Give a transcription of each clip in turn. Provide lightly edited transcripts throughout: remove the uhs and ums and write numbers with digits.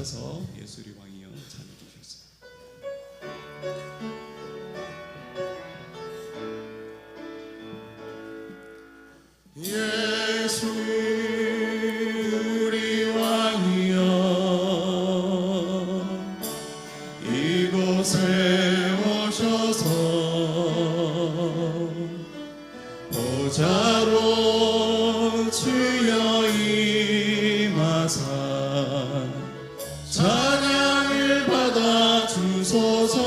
앉아서 예수 우리 왕이여 찬양해 주셨습니다. 예수 우리 왕이여 이곳에 오셔서 보좌로 주여 임하사 찬양을 받아 주소서.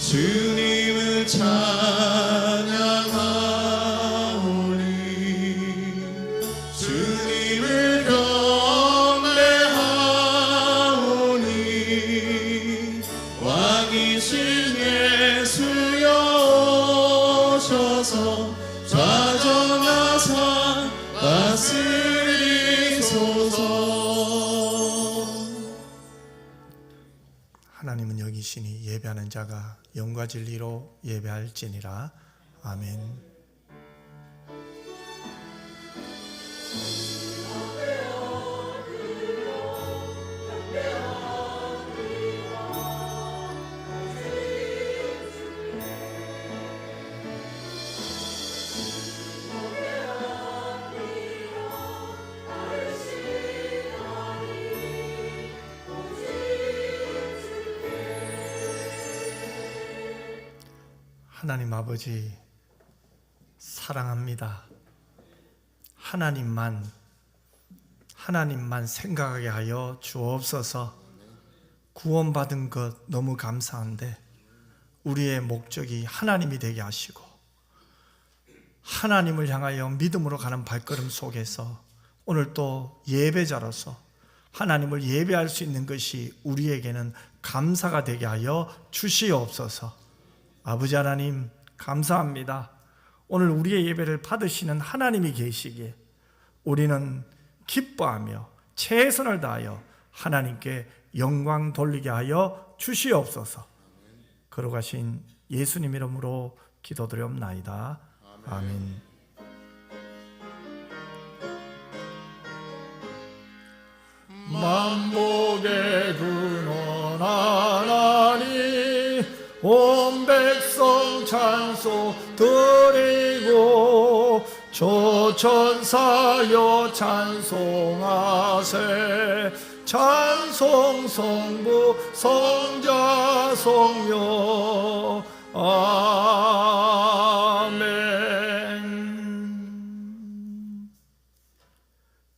주님을 찬양하오니 주님을 경배하오니 왕이신 예수여 오셔서 좌정하사 다스리소서. 하나님은 여기시니 예배하는 자가 영과 진리로 예배할지니라. 아멘. 하나님 아버지 사랑합니다. 하나님만 생각하게 하여 주옵소서. 구원받은 것 너무 감사한데 우리의 목적이 하나님이 되게 하시고 하나님을 향하여 믿음으로 가는 발걸음 속에서 오늘 또 예배자로서 하나님을 예배할 수 있는 것이 우리에게는 감사가 되게 하여 주시옵소서. 아버지 하나님 감사합니다. 오늘 우리의 예배를 받으시는 하나님이 계시기에 우리는 기뻐하며 최선을 다하여 하나님께 영광 돌리게 하여 주시옵소서. 거룩하신 예수님 이름으로 기도드리옵나이다. 아멘. 만복의 근원 하나님 온 백성 찬송 드리고 조천사여 찬송하세. 찬송 성부 성자 성령 아멘.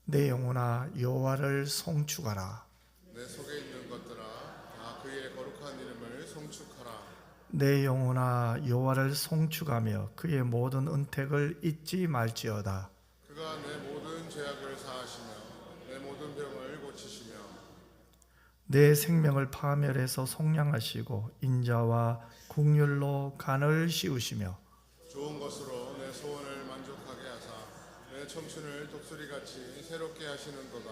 내 영혼아 여호와를 송축하라. 내 속에 있는 것들아 다 그의 거룩한 이름을 송축하라. 내 영혼아 여호와를 송축하며 그의 모든 은택을 잊지 말지어다. 그가 내 모든 죄악을 사하시며 내 모든 병을 고치시며 내 생명을 파멸해서 속량하시고 인자와 국률로 간을 씌우시며 좋은 것으로 내 소원을 만족하게 하사 내 청춘을 독수리같이 새롭게 하시는도다.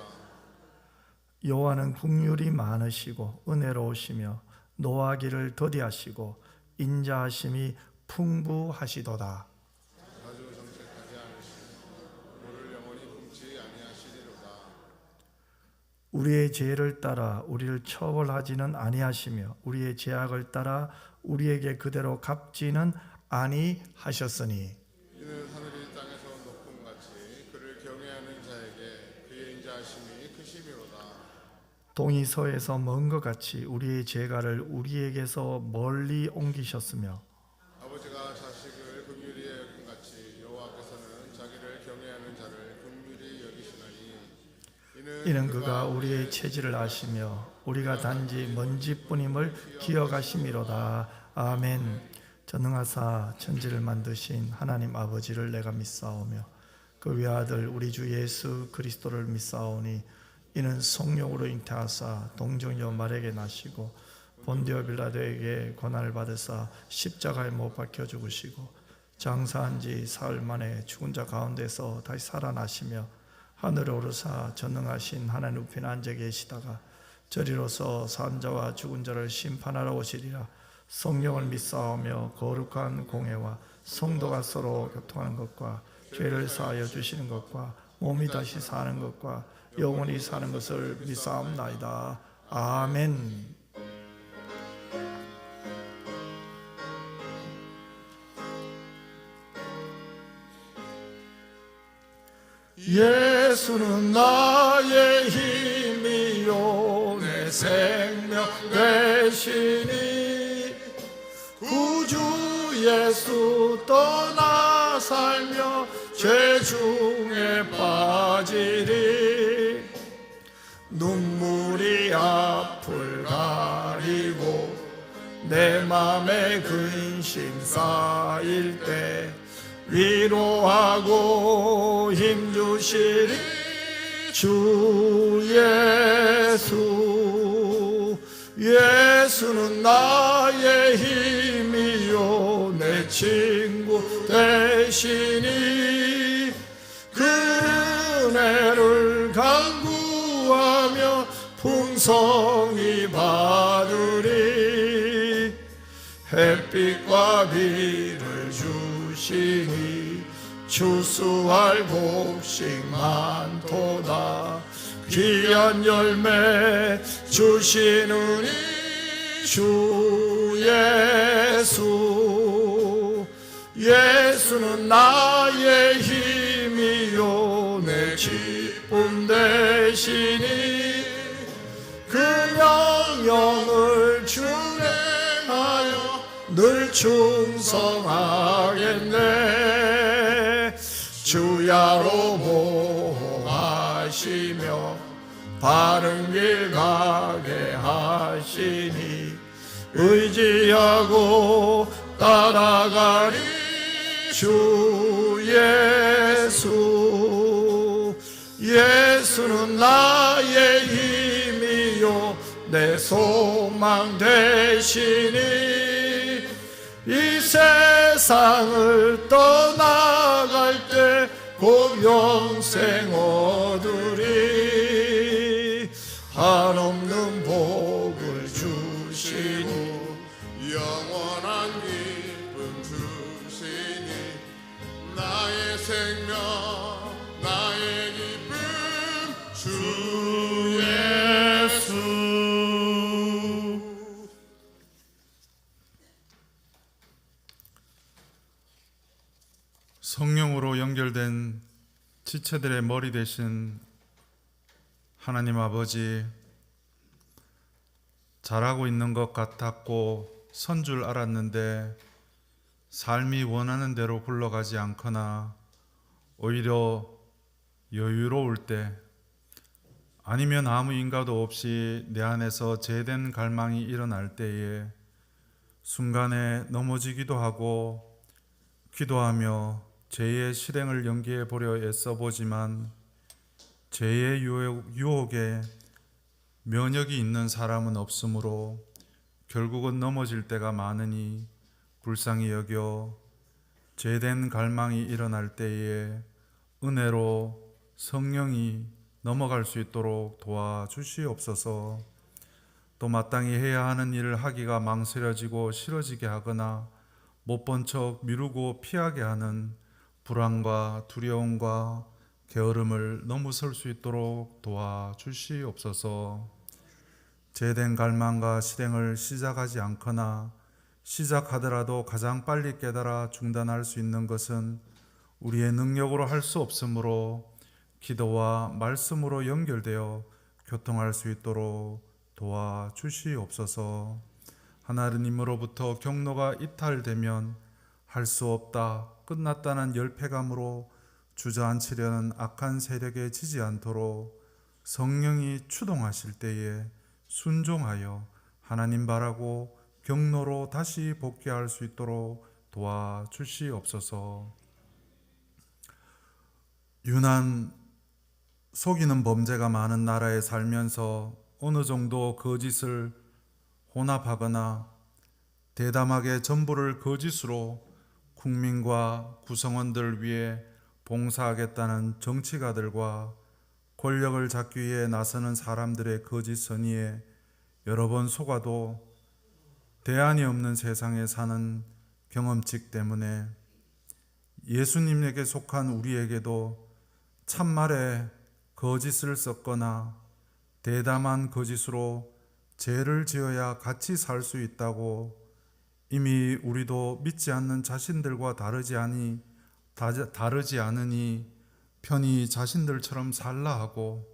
여호와는 국률이 많으시고 은혜로우시며 노하기를 더디하시고 인자하심이 풍부하시도다. 아주 정책하지 않으시며 물을 영원히 품지 아니하시리로다. 우리의 죄를 따라 우리를 처벌하지는 아니하시며 우리의 죄악을 따라 우리에게 그대로 갚지는 아니하셨으니 이는 하늘이 땅에서 높음같이 그를 경외하는 자에게 그의 인자하심이 크심이로다. 동이 서에서 먼 것 같이 우리의 죄가를 우리에게서 멀리 옮기셨으며 아버지가 자식을 긍휼히 여긴 같이 여호와께서는 자기를 경외하는 자를 긍휼히 여기시나니 이는 그가 우리의 체질을 아시며 우리가 단지 먼지뿐임을 기억하심이로다. 아멘. 전능하사 천지를 만드신 하나님 아버지를 내가 믿사오며 그 외아들 우리 주 예수 그리스도를 믿사오니 이는 성령으로 잉태하사 동정녀 마리아에게 나시고 본디오 빌라도에게 고난을 받으사 십자가에 못 박혀 죽으시고 장사한 지 사흘 만에 죽은 자 가운데서 다시 살아나시며 하늘에 오르사 전능하신 하나님 우편에 앉아 계시다가 저리로서 산 자와 죽은 자를 심판하러 오시리라. 성령을 믿사오며 거룩한 공회와 성도가 서로 교통하는 것과 죄를 사하여 주시는 것과 몸이 다시 사는 것과 영원히 사는 것을 믿사옵나이다. 아멘. 예수는 나의 힘이요 내 생명 되시니 구주 예수 떠나 살며 죄 중에 빠지리 눈물이 앞을 가리고 내 맘에 근심 쌓일 때 위로하고 힘주시리 주 예수. 예수는 나의 힘이요 내 친구 되시니 그 은혜를 간구하며 풍성히 받으리 햇빛과 비를 주시니 추수할 곡식 많도다 귀한 열매 주시느니 주 예수. 예수는 나의 힘이요 내 기쁨 되시니 그 명령을 준행하여 늘 충성하겠네 주야로 보호하시며 바른 길 가게 하시니 의지하고 따라가리 주 예수. 예수는 나의 힘이요 내 소망 되시니 이 세상을 떠나갈 때 곧 영생 얻으리 한없는 복을 주시니 영원한 기쁨 주시니 나의 생명 나의 기쁨 주 예수. 성령으로 연결된 지체들의 머리 되신 하나님 아버지, 잘하고 있는 것 같았고 선 줄 알았는데 삶이 원하는 대로 굴러가지 않거나 오히려 여유로울 때 아니면 아무 인가도 없이 내 안에서 제된 갈망이 일어날 때에 순간에 넘어지기도 하고 기도하며 죄의 실행을 연기해 보려 애써 보지만 죄의 유혹에 면역이 있는 사람은 없으므로 결국은 넘어질 때가 많으니 불쌍히 여겨 죄된 갈망이 일어날 때에 은혜로 성령이 넘어갈 수 있도록 도와주시옵소서. 또 마땅히 해야 하는 일을 하기가 망설여지고 싫어지게 하거나 못 본 척 미루고 피하게 하는 불안과 두려움과 게으름을 넘어설 수 있도록 도와주시옵소서. 제된 갈망과 실행을 시작하지 않거나 시작하더라도 가장 빨리 깨달아 중단할 수 있는 것은 우리의 능력으로 할 수 없으므로 기도와 말씀으로 연결되어 교통할 수 있도록 도와주시옵소서. 하나님으로부터 경로가 이탈되면 할 수 없다, 끝났다는 열패감으로 주저앉히려는 악한 세력에 지지 않도록 성령이 추동하실 때에 순종하여 하나님 바라고 경로로 다시 복귀할 수 있도록 도와주시옵소서. 유난, 속이는 범죄가 많은 나라에 살면서 어느 정도 거짓을 혼합하거나 대담하게 전부를 거짓으로 국민과 구성원들 위해 봉사하겠다는 정치가들과 권력을 잡기 위해 나서는 사람들의 거짓 선의에 여러 번 속아도 대안이 없는 세상에 사는 경험칙 때문에 예수님에게 속한 우리에게도 참말에 거짓을 썼거나 대담한 거짓으로 죄를 지어야 같이 살 수 있다고 이미 우리도 믿지 않는 자신들과 다르지 않으니 편히 자신들처럼 살라 하고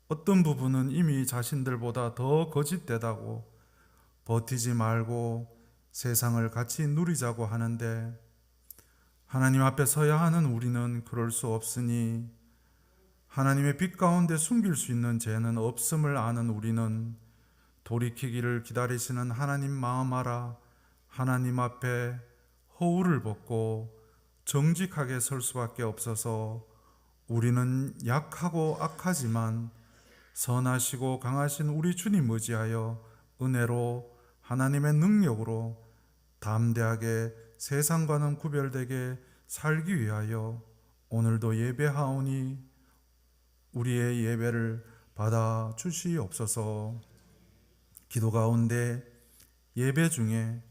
어떤 부분은 이미 자신들보다 더 거짓되다고 버티지 말고 세상을 같이 누리자고 하는데 하나님 앞에 서야 하는 우리는 그럴 수 없으니 하나님의 빛 가운데 숨길 수 있는 죄는 없음을 아는 우리는 돌이키기를 기다리시는 하나님 마음 알아 하나님 앞에 허울을 벗고 정직하게 설 수밖에 없어서 우리는 약하고 악하지만 선하시고 강하신 우리 주님 의지하여 은혜로 하나님의 능력으로 담대하게 세상과는 구별되게 살기 위하여 오늘도 예배하오니 우리의 예배를 받아 주시옵소서. 기도 가운데 예배 중에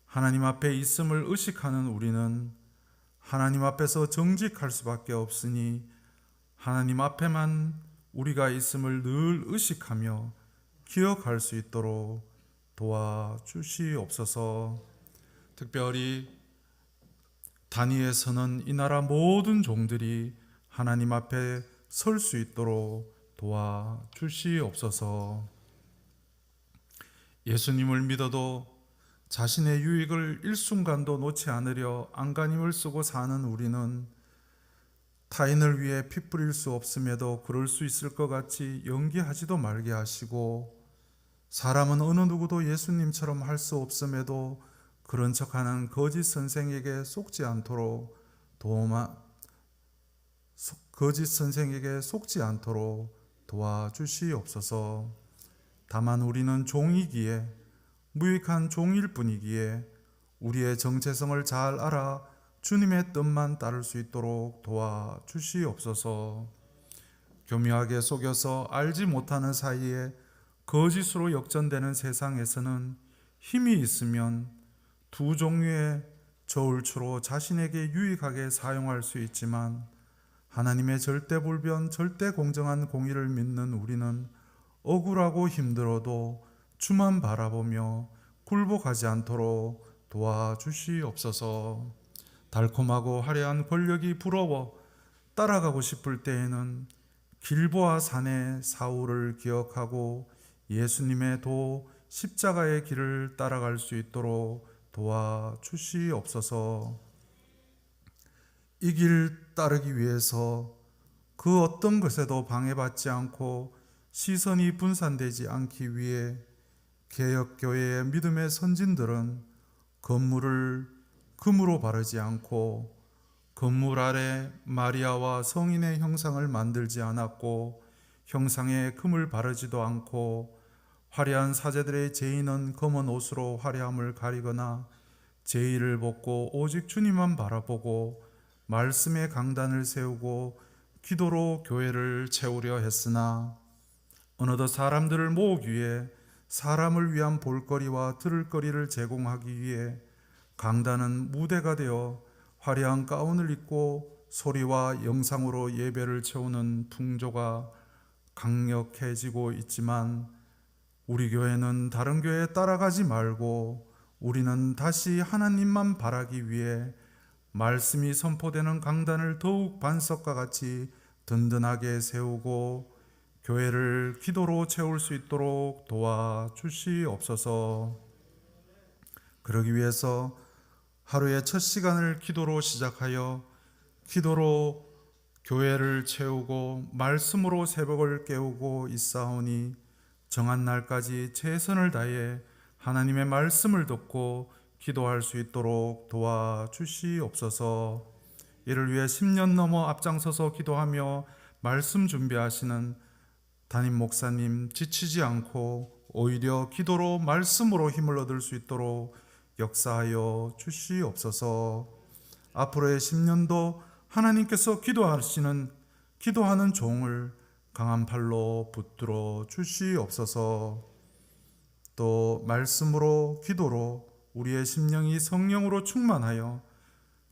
하나님 앞에 있음을 의식하는 우리는 하나님 앞에서 정직할 수밖에 없으니 하나님 앞에만 우리가 있음을 늘 의식하며 기억할 수 있도록 도와주시옵소서. 특별히 단위에 서는 이 나라 모든 종들이 하나님 앞에 설 수 있도록 도와주시옵소서. 예수님을 믿어도 자신의 유익을 일순간도 놓지 않으려 안간힘을 쓰고 사는 우리는 타인을 위해 피 뿌릴 수 없음에도 그럴 수 있을 것 같이 연기하지도 말게 하시고 사람은 어느 누구도 예수님처럼 할 수 없음에도 그런 척하는 거짓 선생에게 속지 않도록 도와주시옵소서. 다만 우리는 종이기에 무익한 종일 뿐이기에 우리의 정체성을 잘 알아 주님의 뜻만 따를 수 있도록 도와주시옵소서. 교묘하게 속여서 알지 못하는 사이에 거짓으로 역전되는 세상에서는 힘이 있으면 두 종류의 저울추로 자신에게 유익하게 사용할 수 있지만 하나님의 절대불변 절대공정한 공의를 믿는 우리는 억울하고 힘들어도 주만 바라보며 굴복하지 않도록 도와주시옵소서. 달콤하고 화려한 권력이 부러워 따라가고 싶을 때에는 길보아 산의 사울을 기억하고 예수님의 도 십자가의 길을 따라갈 수 있도록 도와주시옵소서. 이 길 따르기 위해서 그 어떤 것에도 방해받지 않고 시선이 분산되지 않기 위해 개혁교회의 믿음의 선진들은 건물을 금으로 바르지 않고 건물 아래 마리아와 성인의 형상을 만들지 않았고 형상에 금을 바르지도 않고 화려한 사제들의 제의는 검은 옷으로 화려함을 가리거나 제의를 벗고 오직 주님만 바라보고 말씀의 강단을 세우고 기도로 교회를 채우려 했으나 어느덧 사람들을 모으기 위해 사람을 위한 볼거리와 들을 거리를 제공하기 위해 강단은 무대가 되어 화려한 가운을 입고 소리와 영상으로 예배를 채우는 풍조가 강력해지고 있지만 우리 교회는 다른 교회에 따라가지 말고 우리는 다시 하나님만 바라기 위해 말씀이 선포되는 강단을 더욱 반석과 같이 든든하게 세우고 교회를 기도로 채울 수 있도록 도와주시옵소서. 그러기 위해서 하루의 첫 시간을 기도로 시작하여 기도로 교회를 채우고 말씀으로 새벽을 깨우고 있사오니 정한 날까지 최선을 다해 하나님의 말씀을 듣고 기도할 수 있도록 도와주시옵소서. 이를 위해 10년 넘어 앞장서서 기도하며 말씀 준비하시는 담임 목사님 지치지 않고 오히려 기도로 말씀으로 힘을 얻을 수 있도록 역사하여 주시옵소서. 앞으로의 10년도 하나님께서 기도하는 종을 강한 팔로 붙들어 주시옵소서. 또 말씀으로 기도로 우리의 심령이 성령으로 충만하여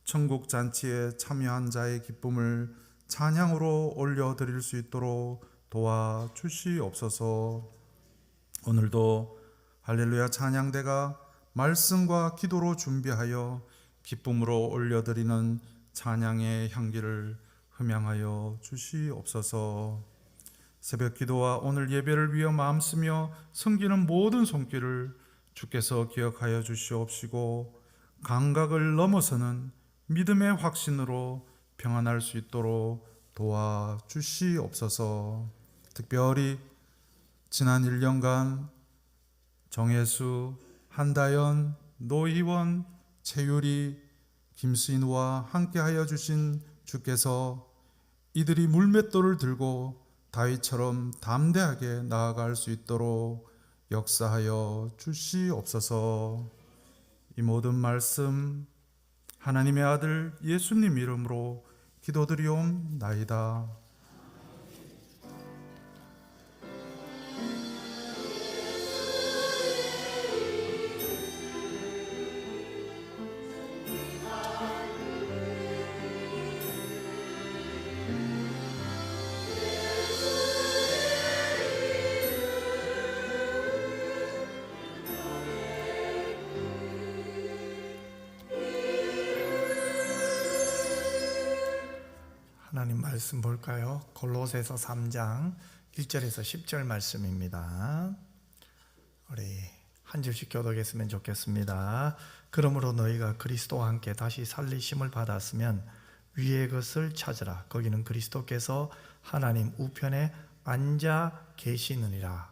천국 잔치에 참여한 자의 기쁨을 찬양으로 올려드릴 수 있도록 도와주시옵소서. 오늘도 할렐루야 찬양대가 말씀과 기도로 준비하여 기쁨으로 올려드리는 찬양의 향기를 흠양하여 주시옵소서. 새벽 기도와 오늘 예배를 위해 마음 쓰며 섬기는 모든 손길을 주께서 기억하여 주시옵시고 감각을 넘어서는 믿음의 확신으로 평안할 수 있도록 도와주시옵소서. 특별히 지난 1년간 정혜수, 한다연, 노희원, 최유리, 김수인과 함께하여 주신 주께서 이들이 물맷돌을 들고 다윗처럼 담대하게 나아갈 수 있도록 역사하여 주시옵소서. 이 모든 말씀 하나님의 아들 예수님 이름으로 기도드리옵나이다. 하나님 말씀 볼까요? 골로새서 3장 1절에서 10절 말씀입니다. 우리 한 절씩 교독했으면 좋겠습니다. 그러므로 너희가 그리스도와 함께 다시 살리심을 받았으면 위의 것을 찾으라. 거기는 그리스도께서 하나님 우편에 앉아 계시느니라.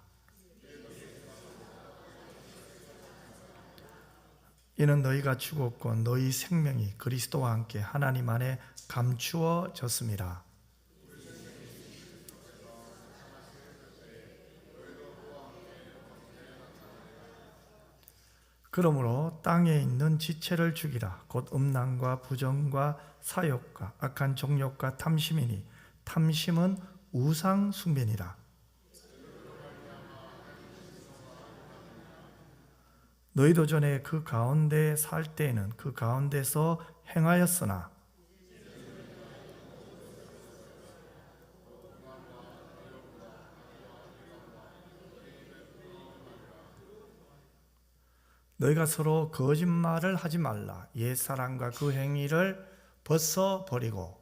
이는 너희가 죽었고 너희 생명이 그리스도와 함께 하나님 안에 감추어졌습니다. 그러므로 땅에 있는 지체를 죽이라. 곧 음란과 부정과 사욕과 악한 정욕과 탐심이니 탐심은 우상 숭배니라. 너희도 전에 그 가운데 살 때에는 그 가운데서 행하였으나 너희가 서로 거짓말을 하지 말라. 옛사람과 그 행위를 벗어버리고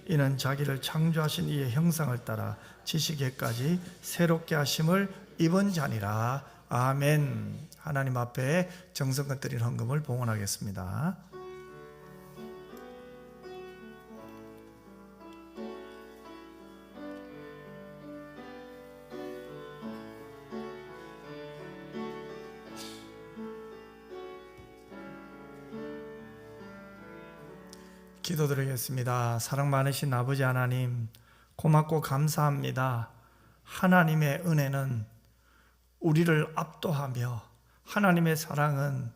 이는 자기를 창조하신 이의 형상을 따라 지식에까지 새롭게 하심을 입은 자니라. 아멘. 하나님 앞에 정성껏 드린 헌금을 봉헌하겠습니다. 기도드리겠습니다. 사랑 많으신 아버지 하나님, 고맙고 감사합니다. 하나님의 은혜는 우리를 압도하며 하나님의 사랑은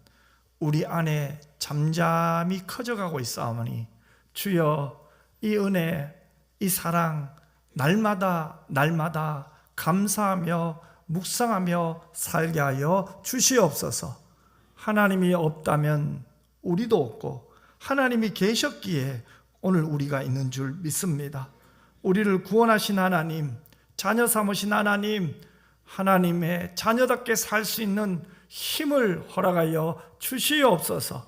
우리 안에 잠잠히 커져가고 있사오니 주여, 이 은혜, 이 사랑 날마다 감사하며 묵상하며 살게 하여 주시옵소서. 하나님이 없다면 우리도 없고 하나님이 계셨기에 오늘 우리가 있는 줄 믿습니다. 우리를 구원하신 하나님, 자녀 삼으신 하나님, 하나님의 자녀답게 살 수 있는 힘을 허락하여 주시옵소서.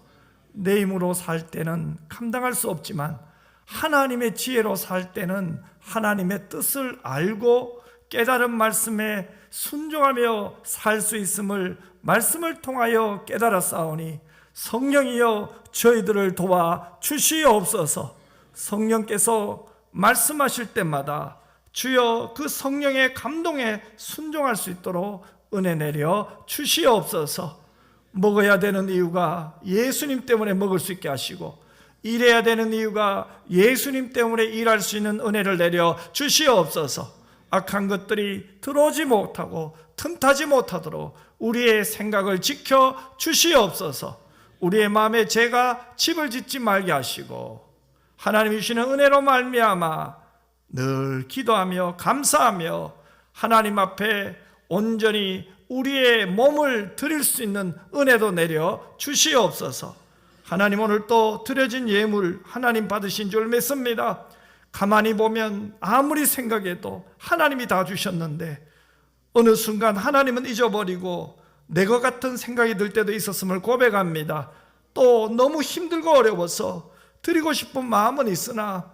내 힘으로 살 때는 감당할 수 없지만 하나님의 지혜로 살 때는 하나님의 뜻을 알고 깨달은 말씀에 순종하며 살 수 있음을 말씀을 통하여 깨달았사오니 성령이여 저희들을 도와 주시옵소서. 성령께서 말씀하실 때마다 주여 그 성령의 감동에 순종할 수 있도록 은혜 내려 주시옵소서. 먹어야 되는 이유가 예수님 때문에 먹을 수 있게 하시고 일해야 되는 이유가 예수님 때문에 일할 수 있는 은혜를 내려 주시옵소서. 악한 것들이 들어오지 못하고 틈타지 못하도록 우리의 생각을 지켜 주시옵소서. 우리의 마음에 죄가 집을 짓지 말게 하시고 하나님이 주시는 은혜로 말미암아 늘 기도하며 감사하며 하나님 앞에 온전히 우리의 몸을 드릴 수 있는 은혜도 내려 주시옵소서. 하나님 오늘 또 드려진 예물 하나님 받으신 줄 믿습니다. 가만히 보면 아무리 생각해도 하나님이 다 주셨는데 어느 순간 하나님은 잊어버리고 내 것 같은 생각이 들 때도 있었음을 고백합니다. 또 너무 힘들고 어려워서 드리고 싶은 마음은 있으나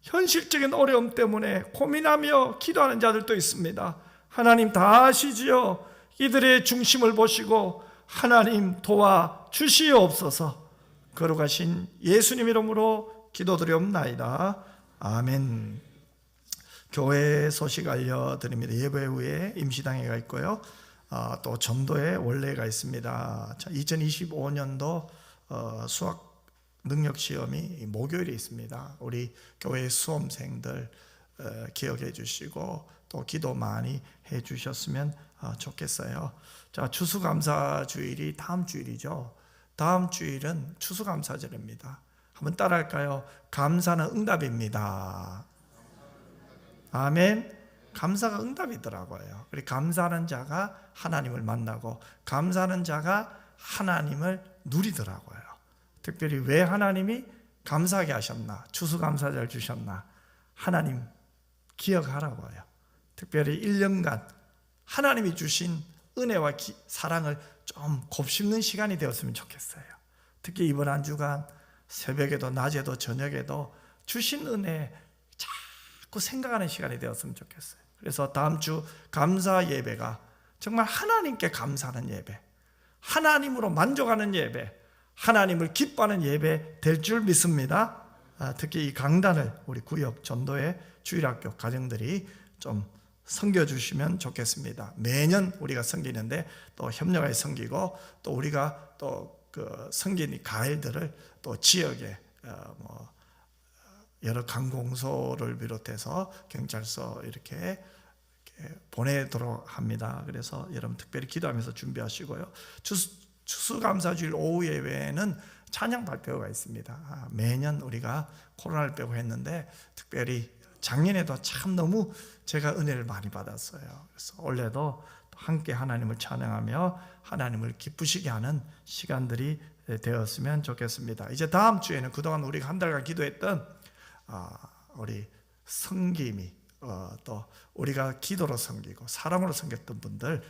현실적인 어려움 때문에 고민하며 기도하는 자들도 있습니다. 하나님 다 아시지요. 이들의 중심을 보시고 하나님 도와주시옵소서. 거룩하신 예수님 이름으로 기도드리옵나이다. 아멘. 교회 소식 알려드립니다. 예배 후에 임시당회가 있고요. 또 전도에 원래가 있습니다. 2025년도 수학 능력 시험이 목요일에 있습니다. 우리 교회 수험생들 기억해 주시고 또 기도 많이 해 주셨으면 좋겠어요. 자, 추수감사 주일이 다음 주일이죠. 다음 주일은 추수감사절입니다. 한번 따라할까요? 감사는 응답입니다. 아멘. 감사가 응답이더라고요. 그리고 감사하는 자가 하나님을 만나고 감사하는 자가 하나님을 누리더라고요. 특별히 왜 하나님이 감사하게 하셨나, 추수감사절 주셨나, 하나님 기억하라고요. 특별히 1년간 하나님이 주신 은혜와 사랑을 좀 곱씹는 시간이 되었으면 좋겠어요. 특히 이번 한 주간 새벽에도 낮에도 저녁에도 주신 은혜 자꾸 생각하는 시간이 되었으면 좋겠어요. 그래서 다음 주 감사 예배가 정말 하나님께 감사하는 예배, 하나님으로 만족하는 예배, 하나님을 기뻐하는 예배 될 줄 믿습니다. 특히 이 강단을 우리 구역 전도의 주일학교 가정들이 좀 섬겨주시면 좋겠습니다. 매년 우리가 섬기는데 또 협력하여 섬기고 또 우리가 또 그 섬긴 가일들을 또 지역에 여러 관공서를 비롯해서 경찰서 이렇게 보내도록 합니다. 그래서 여러분 특별히 기도하면서 준비하시고요. 추수감사주일 오후 예배에는 찬양 발표가 있습니다. 매년 우리가 코로나를 빼고 했는데 특별히 작년에도 참 너무 제가 은혜를 많이 받았어요. 그래서 올해도 함께 하나님을 찬양하며 하나님을 기쁘시게 하는 시간들이 되었으면 좋겠습니다. 이제 다음 주에는 그동안 우리가 한 달간 기도했던 우리 섬김이 또 우리가 기도로 섬기고 사랑으로 섬겼던 분들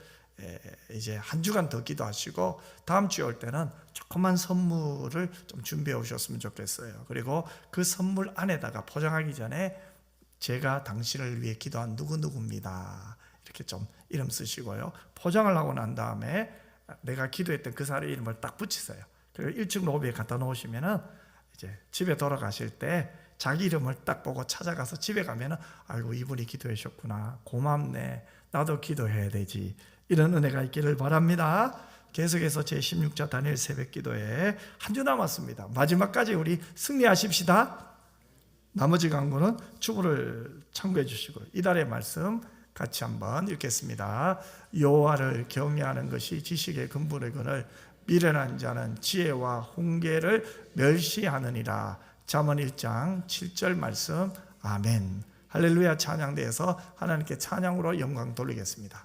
이제 한 주간 더 기도하시고 다음 주에 올 때는 조그만 선물을 좀 준비해 오셨으면 좋겠어요. 그리고 그 선물 안에다가 포장하기 전에 제가 당신을 위해 기도한 누구누구입니다 이렇게 좀 이름 쓰시고요. 포장을 하고 난 다음에 내가 기도했던 그 사람의 이름을 딱 붙이세요. 그리고 1층 로비에 갖다 놓으시면은 이제 집에 돌아가실 때 자기 이름을 딱 보고 찾아가서 집에 가면은 아이고 이분이 기도해 주셨구나, 고맙네, 나도 기도해야 되지, 이런 은혜가 있기를 바랍니다. 계속해서 제16자 다니엘 새벽기도에 한 주 남았습니다. 마지막까지 우리 승리하십시다. 나머지 강구는 주보를 참고해 주시고 이달의 말씀 같이 한번 읽겠습니다. 여호와를 경외하는 것이 지식의 근본이거늘 미련한 자는 지혜와 훈계를 멸시하느니라. 잠언 1장 7절 말씀. 아멘. 할렐루야. 찬양대에서 하나님께 찬양으로 영광 돌리겠습니다.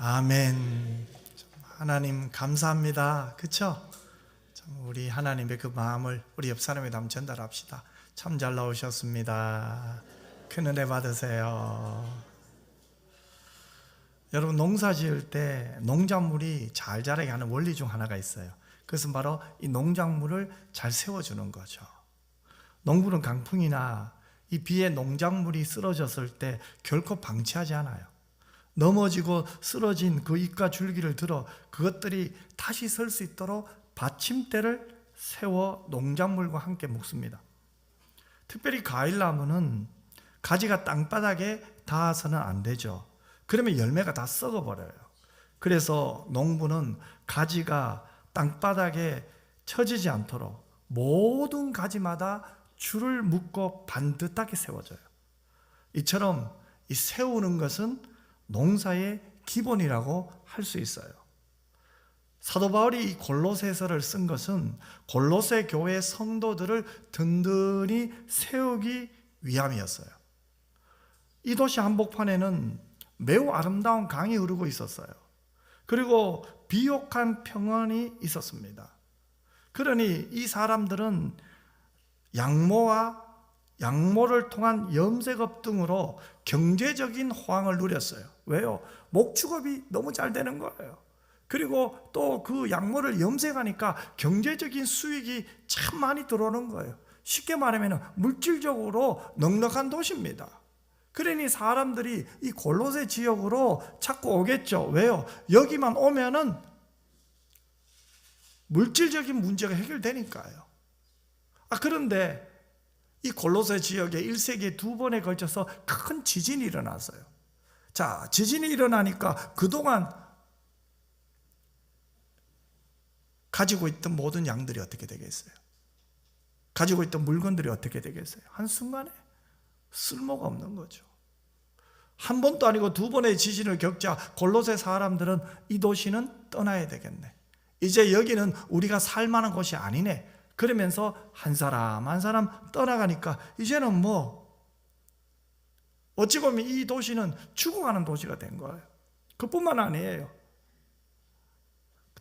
아멘. 하나님 감사합니다. 그렇죠? 우리 하나님의 그 마음을 우리 옆 사람에게 한번 전달합시다. 참 잘 나오셨습니다. 큰 은혜 받으세요. 여러분, 농사 지을 때 농작물이 잘 자라게 하는 원리 중 하나가 있어요. 그것은 바로 이 농작물을 잘 세워주는 거죠. 농부는 강풍이나 이 비에 농작물이 쓰러졌을 때 결코 방치하지 않아요. 넘어지고 쓰러진 그 잎과 줄기를 들어 그것들이 다시 설 수 있도록 받침대를 세워 농작물과 함께 묶습니다. 특별히 과일나무는 가지가 땅바닥에 닿아서는 안 되죠. 그러면 열매가 다 썩어버려요. 그래서 농부는 가지가 땅바닥에 처지지 않도록 모든 가지마다 줄을 묶고 반듯하게 세워져요. 이처럼 이 세우는 것은 농사의 기본이라고 할 수 있어요. 사도 바울이 이 골로새서를 쓴 것은 골로새 교회 성도들을 든든히 세우기 위함이었어요. 이 도시 한복판에는 매우 아름다운 강이 흐르고 있었어요. 그리고 비옥한 평원이 있었습니다. 그러니 이 사람들은 양모를 통한 염색업 등으로 경제적인 호황을 누렸어요. 왜요? 목축업이 너무 잘 되는 거예요. 그리고 또 그 양모를 염색하니까 경제적인 수익이 참 많이 들어오는 거예요. 쉽게 말하면 물질적으로 넉넉한 도시입니다. 그러니 사람들이 이 골로새 지역으로 자꾸 오겠죠. 왜요? 여기만 오면은 물질적인 문제가 해결되니까요. 그런데 이 골로새 지역에 1세기에 2번에 걸쳐서 큰 지진이 일어났어요. 자, 지진이 일어나니까 그동안 가지고 있던 모든 양들이 어떻게 되겠어요? 가지고 있던 물건들이 어떻게 되겠어요? 한순간에 쓸모가 없는 거죠. 한 번도 아니고 2번의 지진을 겪자 골로새 사람들은 이 도시는 떠나야 되겠네. 이제 여기는 우리가 살 만한 곳이 아니네. 그러면서 한 사람 한 사람 떠나가니까 이제는 어찌 보면 이 도시는 죽어가는 도시가 된 거예요. 그뿐만 아니에요.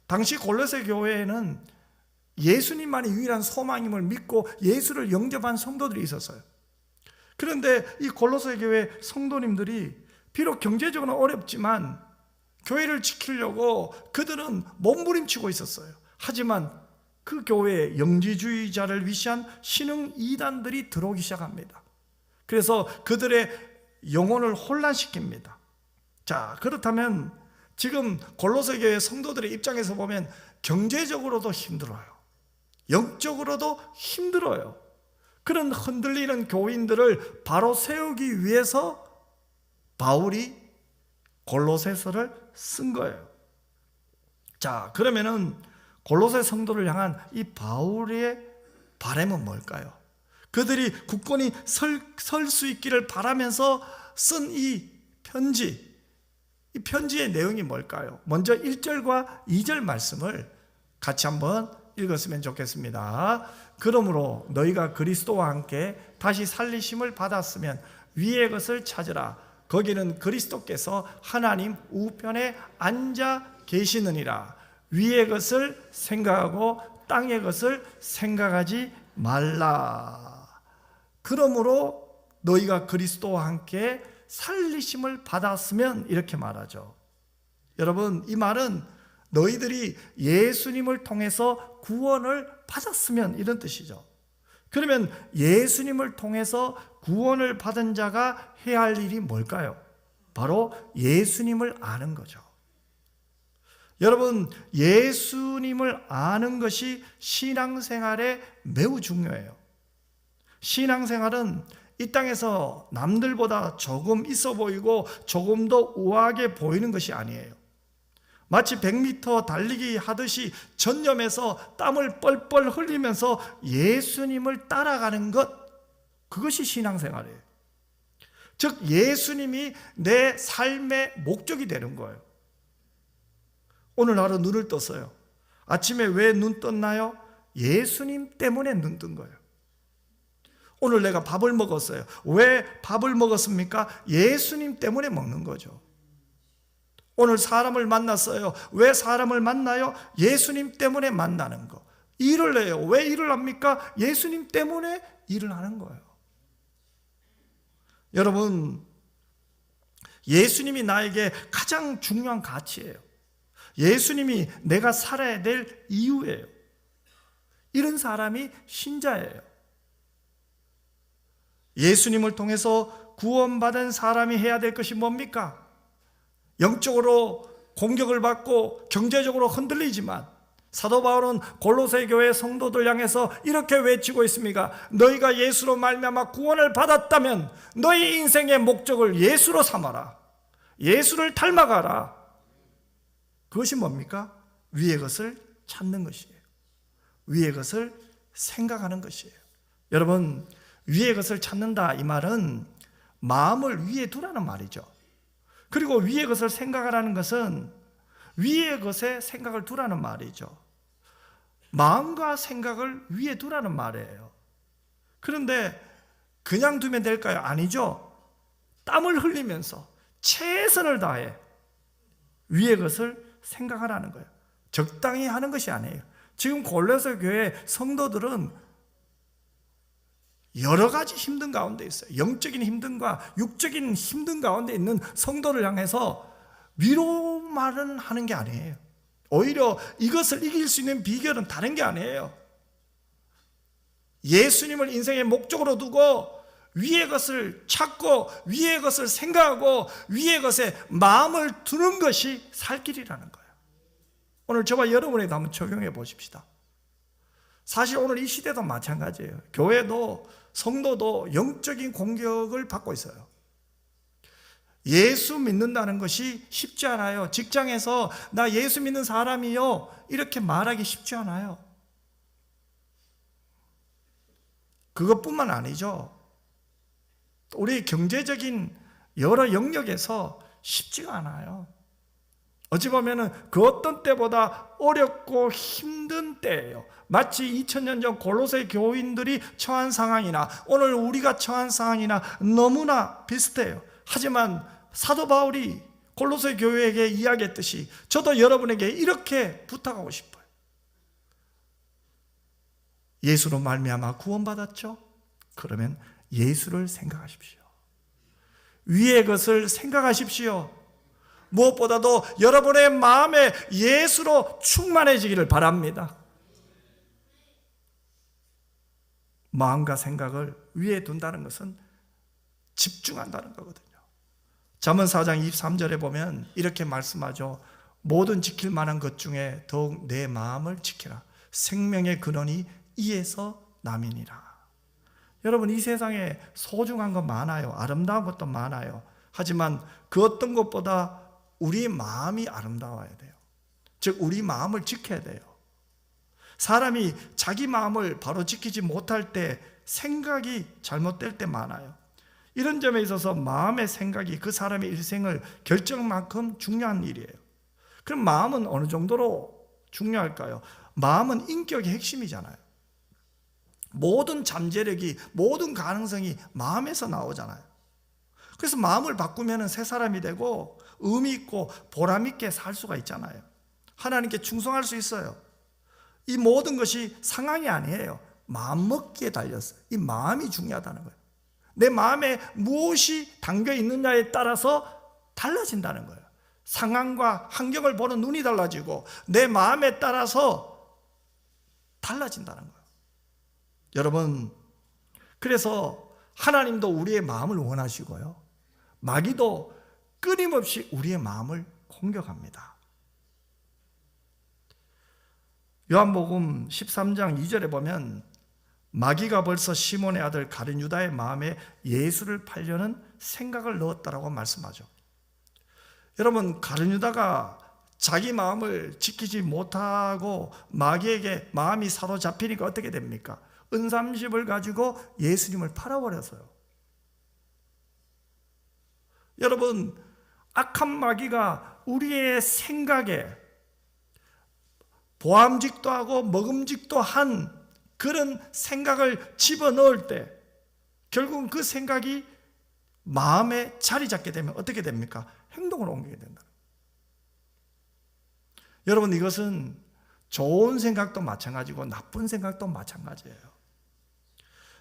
당시 골로새 교회에는 예수님만이 유일한 소망임을 믿고 예수를 영접한 성도들이 있었어요. 그런데 이 골로새 교회 성도님들이 비록 경제적으로 어렵지만 교회를 지키려고 그들은 몸부림치고 있었어요. 하지만 그 교회에 영지주의자를 위시한 신흥 이단들이 들어오기 시작합니다. 그래서 그들의 영혼을 혼란시킵니다. 자, 그렇다면 지금 골로새 교회 성도들의 입장에서 보면 경제적으로도 힘들어요. 영적으로도 힘들어요. 그런 흔들리는 교인들을 바로 세우기 위해서 바울이 골로새서를 쓴 거예요. 자, 그러면은 골로새 성도를 향한 이 바울의 바람은 뭘까요? 그들이 굳건히 설 수 있기를 바라면서 쓴 이 편지의 내용이 뭘까요? 먼저 1절과 2절 말씀을 같이 한번 읽었으면 좋겠습니다. 그러므로 너희가 그리스도와 함께 다시 살리심을 받았으면 위의 것을 찾으라. 거기는 그리스도께서 하나님 우편에 앉아 계시느니라. 위의 것을 생각하고 땅의 것을 생각하지 말라. 그러므로 너희가 그리스도와 함께 살리심을 받았으면, 이렇게 말하죠. 여러분, 이 말은 너희들이 예수님을 통해서 구원을 받았으면, 이런 뜻이죠. 그러면 예수님을 통해서 구원을 받은 자가 해야 할 일이 뭘까요? 바로 예수님을 아는 거죠. 여러분, 예수님을 아는 것이 신앙생활에 매우 중요해요. 신앙생활은 이 땅에서 남들보다 조금 있어 보이고 조금 더 우아하게 보이는 것이 아니에요. 마치 100m 달리기 하듯이 전념해서 땀을 뻘뻘 흘리면서 예수님을 따라가는 것, 그것이 신앙생활이에요. 즉 예수님이 내 삶의 목적이 되는 거예요. 오늘 하루 눈을 떴어요. 아침에 왜 눈 떴나요? 예수님 때문에 눈 뜬 거예요. 오늘 내가 밥을 먹었어요. 왜 밥을 먹었습니까? 예수님 때문에 먹는 거죠. 오늘 사람을 만났어요. 왜 사람을 만나요? 예수님 때문에 만나는 거. 일을 해요. 왜 일을 합니까? 예수님 때문에 일을 하는 거예요. 여러분, 예수님이 나에게 가장 중요한 가치예요. 예수님이 내가 살아야 될 이유예요. 이런 사람이 신자예요. 예수님을 통해서 구원받은 사람이 해야 될 것이 뭡니까? 영적으로 공격을 받고 경제적으로 흔들리지만 사도 바울은 골로새 교회 성도들 향해서 이렇게 외치고 있습니다. 너희가 예수로 말미암아 구원을 받았다면 너희 인생의 목적을 예수로 삼아라. 예수를 닮아가라. 그것이 뭡니까? 위의 것을 찾는 것이에요. 위의 것을 생각하는 것이에요. 여러분, 위의 것을 찾는다 이 말은 마음을 위에 두라는 말이죠. 그리고 위의 것을 생각하라는 것은 위의 것에 생각을 두라는 말이죠. 마음과 생각을 위에 두라는 말이에요. 그런데 그냥 두면 될까요? 아니죠. 땀을 흘리면서 최선을 다해 위의 것을 생각하라는 거예요. 적당히 하는 것이 아니에요. 지금 골로새 교회 성도들은 여러 가지 힘든 가운데 있어요. 영적인 힘듦과 육적인 힘든 가운데 있는 성도를 향해서 위로 말은 하는 게 아니에요. 오히려 이것을 이길 수 있는 비결은 다른 게 아니에요. 예수님을 인생의 목적으로 두고 위의 것을 찾고 위의 것을 생각하고 위의 것에 마음을 두는 것이 살 길이라는 거예요. 오늘 저와 여러분에게 한번 적용해 보십시다. 사실 오늘 이 시대도 마찬가지예요. 교회도 성도도 영적인 공격을 받고 있어요. 예수 믿는다는 것이 쉽지 않아요. 직장에서 나 예수 믿는 사람이요 이렇게 말하기 쉽지 않아요. 그것뿐만 아니죠. 우리 경제적인 여러 영역에서 쉽지가 않아요. 어찌 보면은 그 어떤 때보다 어렵고 힘든 때예요. 마치 2000년 전 골로새 교인들이 처한 상황이나 오늘 우리가 처한 상황이나 너무나 비슷해요. 하지만 사도 바울이 골로새 교회에게 이야기했듯이 저도 여러분에게 이렇게 부탁하고 싶어요. 예수로 말미암아 구원받았죠? 그러면 예수를 생각하십시오. 위의 것을 생각하십시오. 무엇보다도 여러분의 마음에 예수로 충만해지기를 바랍니다. 마음과 생각을 위에 둔다는 것은 집중한다는 거거든요. 잠언 4장 23절에 보면 이렇게 말씀하죠. 모든 지킬 만한 것 중에 더욱 내 마음을 지키라. 생명의 근원이 이에서 남이니라. 여러분, 이 세상에 소중한 것 많아요. 아름다운 것도 많아요. 하지만 그 어떤 것보다 우리 마음이 아름다워야 돼요. 즉 우리 마음을 지켜야 돼요. 사람이 자기 마음을 바로 지키지 못할 때 생각이 잘못될 때 많아요. 이런 점에 있어서 마음의 생각이 그 사람의 일생을 결정할 만큼 중요한 일이에요. 그럼 마음은 어느 정도로 중요할까요? 마음은 인격의 핵심이잖아요. 모든 잠재력이, 모든 가능성이 마음에서 나오잖아요. 그래서 마음을 바꾸면 새 사람이 되고 의미 있고 보람 있게 살 수가 있잖아요. 하나님께 충성할 수 있어요. 이 모든 것이 상황이 아니에요. 마음 먹기에 달렸어요. 이 마음이 중요하다는 거예요. 내 마음에 무엇이 담겨 있느냐에 따라서 달라진다는 거예요. 상황과 환경을 보는 눈이 달라지고 내 마음에 따라서 달라진다는 거예요. 여러분, 그래서 하나님도 우리의 마음을 원하시고요, 마귀도 끊임없이 우리의 마음을 공격합니다. 요한복음 13장 2절에 보면 마귀가 벌써 시몬의 아들 가룟 유다의 마음에 예수를 팔려는 생각을 넣었다라고 말씀하죠. 여러분, 가룟 유다가 자기 마음을 지키지 못하고 마귀에게 마음이 사로잡히니까 어떻게 됩니까? 은삼십을 가지고 예수님을 팔아버렸어요. 여러분, 악한 마귀가 우리의 생각에 보암직도 하고 먹음직도 한 그런 생각을 집어넣을 때 결국은 그 생각이 마음에 자리 잡게 되면 어떻게 됩니까? 행동으로 옮기게 된다. 여러분, 이것은 좋은 생각도 마찬가지고 나쁜 생각도 마찬가지예요.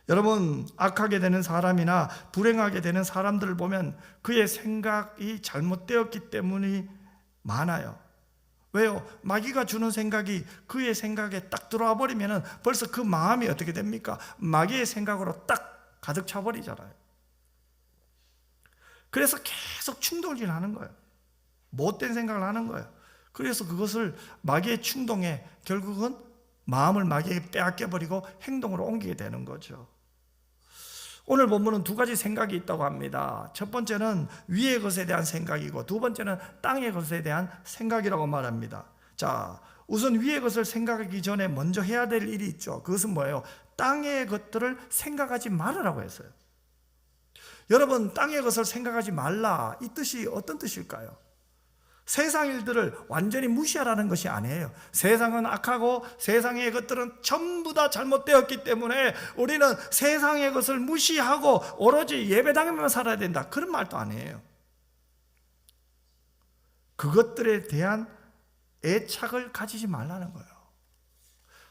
여러분, 악하게 되는 사람이나 불행하게 되는 사람들을 보면 그의 생각이 잘못되었기 때문이 많아요. 왜요? 마귀가 주는 생각이 그의 생각에 딱 들어와 버리면 벌써 그 마음이 어떻게 됩니까? 마귀의 생각으로 딱 가득 차버리잖아요. 그래서 계속 충돌을 하는 거예요. 못된 생각을 하는 거예요. 그래서 그것을 마귀의 충동에 결국은 마음을 마귀에게 빼앗겨버리고 행동으로 옮기게 되는 거죠. 오늘 본문은 두 가지 생각이 있다고 합니다. 첫 번째는 위의 것에 대한 생각이고 두 번째는 땅의 것에 대한 생각이라고 말합니다. 자, 우선 위의 것을 생각하기 전에 먼저 해야 될 일이 있죠. 그것은 뭐예요? 땅의 것들을 생각하지 말으라고 했어요. 여러분, 땅의 것을 생각하지 말라, 이 뜻이 어떤 뜻일까요? 세상 일들을 완전히 무시하라는 것이 아니에요. 세상은 악하고 세상의 것들은 전부 다 잘못되었기 때문에 우리는 세상의 것을 무시하고 오로지 예배당에만 살아야 된다, 그런 말도 아니에요. 그것들에 대한 애착을 가지지 말라는 거예요.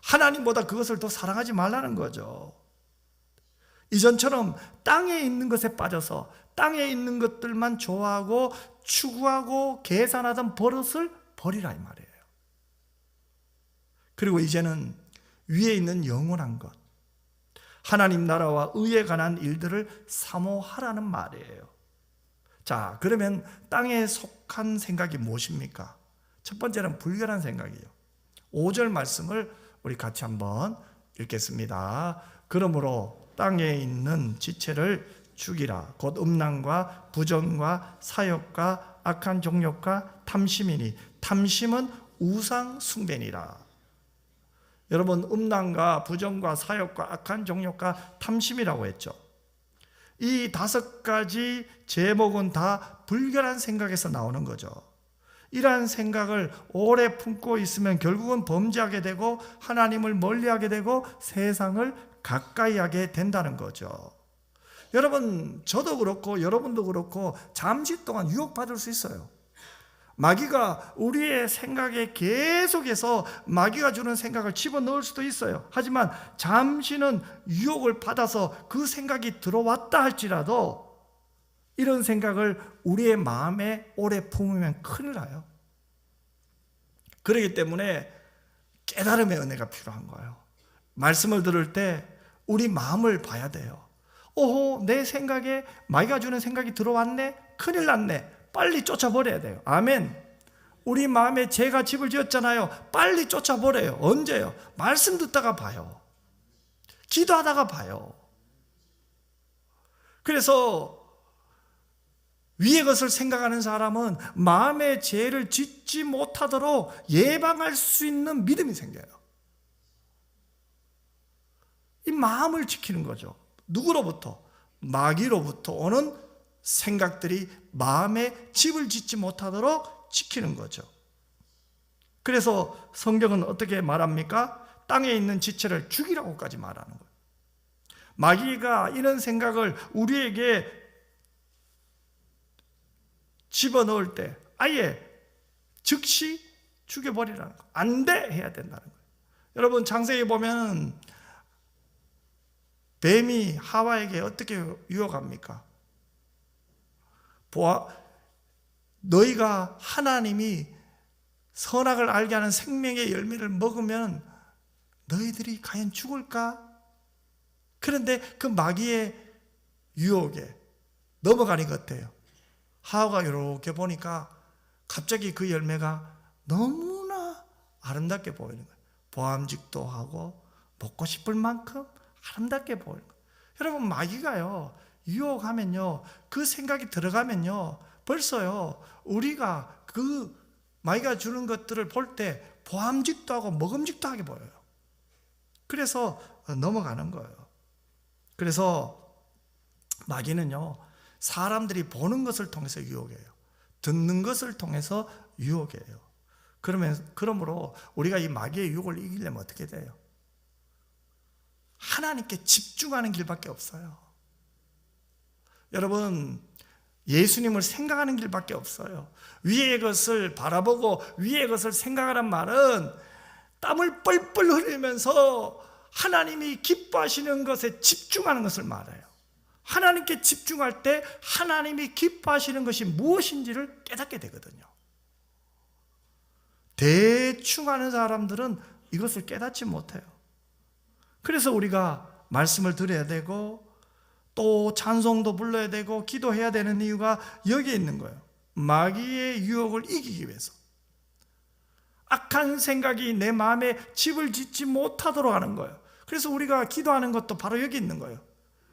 하나님보다 그것을 더 사랑하지 말라는 거죠. 이전처럼 땅에 있는 것에 빠져서 땅에 있는 것들만 좋아하고 추구하고 계산하던 버릇을 버리라 이 말이에요. 그리고 이제는 위에 있는 영원한 것, 하나님 나라와 의에 관한 일들을 사모하라는 말이에요. 자, 그러면 땅에 속한 생각이 무엇입니까? 첫 번째는 불결한 생각이에요. 5절 말씀을 우리 같이 한번 읽겠습니다. 그러므로 땅에 있는 지체를 죽이라. 곧 음란과 부정과 사욕과 악한 정욕과 탐심이니 탐심은 우상 숭배니라. 여러분, 음란과 부정과 사욕과 악한 정욕과 탐심이라고 했죠. 이 5가지 제목은 다 불결한 생각에서 나오는 거죠. 이러한 생각을 오래 품고 있으면 결국은 범죄하게 되고 하나님을 멀리하게 되고 세상을 가까이 하게 된다는 거죠. 여러분, 저도 그렇고 여러분도 그렇고 잠시 동안 유혹받을 수 있어요. 마귀가 우리의 생각에 계속해서 마귀가 주는 생각을 집어넣을 수도 있어요. 하지만 잠시는 유혹을 받아서 그 생각이 들어왔다 할지라도 이런 생각을 우리의 마음에 오래 품으면 큰일 나요. 그렇기 때문에 깨달음의 은혜가 필요한 거예요. 말씀을 들을 때 우리 마음을 봐야 돼요. 오호, 내 생각에 마귀가 주는 생각이 들어왔네? 큰일 났네. 빨리 쫓아버려야 돼요. 아멘. 우리 마음에 죄가 집을 지었잖아요. 빨리 쫓아버려요. 언제요? 말씀 듣다가 봐요. 기도하다가 봐요. 그래서 위의 것을 생각하는 사람은 마음의 죄를 짓지 못하도록 예방할 수 있는 믿음이 생겨요. 이 마음을 지키는 거죠. 누구로부터? 마귀로부터 오는 생각들이 마음에 집을 짓지 못하도록 지키는 거죠. 그래서 성경은 어떻게 말합니까? 땅에 있는 지체를 죽이라고까지 말하는 거예요. 마귀가 이런 생각을 우리에게 집어넣을 때 아예 즉시 죽여버리라는 거예요. 안 돼! 해야 된다는 거예요. 여러분, 창세기 보면 뱀이 하와에게 어떻게 유혹합니까? 너희가 하나님이 선악을 알게 하는 생명의 열매를 먹으면 너희들이 과연 죽을까? 그런데 그 마귀의 유혹에 넘어가는 것 같아요. 하와가 이렇게 보니까 갑자기 그 열매가 너무나 아름답게 보이는 거예요. 보암직도 하고 먹고 싶을 만큼 아름답게 보이는 거예요. 여러분, 마귀가요, 유혹하면요, 그 생각이 들어가면요, 벌써요, 우리가 그 마귀가 주는 것들을 볼 때 보암직도 하고 먹음직도 하게 보여요. 그래서 넘어가는 거예요. 그래서 마귀는요, 사람들이 보는 것을 통해서 유혹해요. 듣는 것을 통해서 유혹해요. 그러므로 우리가 이 마귀의 유혹을 이기려면 어떻게 돼요? 하나님께 집중하는 길밖에 없어요. 여러분, 예수님을 생각하는 길밖에 없어요. 위의 것을 바라보고 위의 것을 생각하란 말은 땀을 뻘뻘 흘리면서 하나님이 기뻐하시는 것에 집중하는 것을 말해요. 하나님께 집중할 때 하나님이 기뻐하시는 것이 무엇인지를 깨닫게 되거든요. 대충 하는 사람들은 이것을 깨닫지 못해요. 그래서 우리가 말씀을 드려야 되고 또 찬송도 불러야 되고 기도해야 되는 이유가 여기에 있는 거예요. 마귀의 유혹을 이기기 위해서. 악한 생각이 내 마음에 집을 짓지 못하도록 하는 거예요. 그래서 우리가 기도하는 것도 바로 여기 있는 거예요.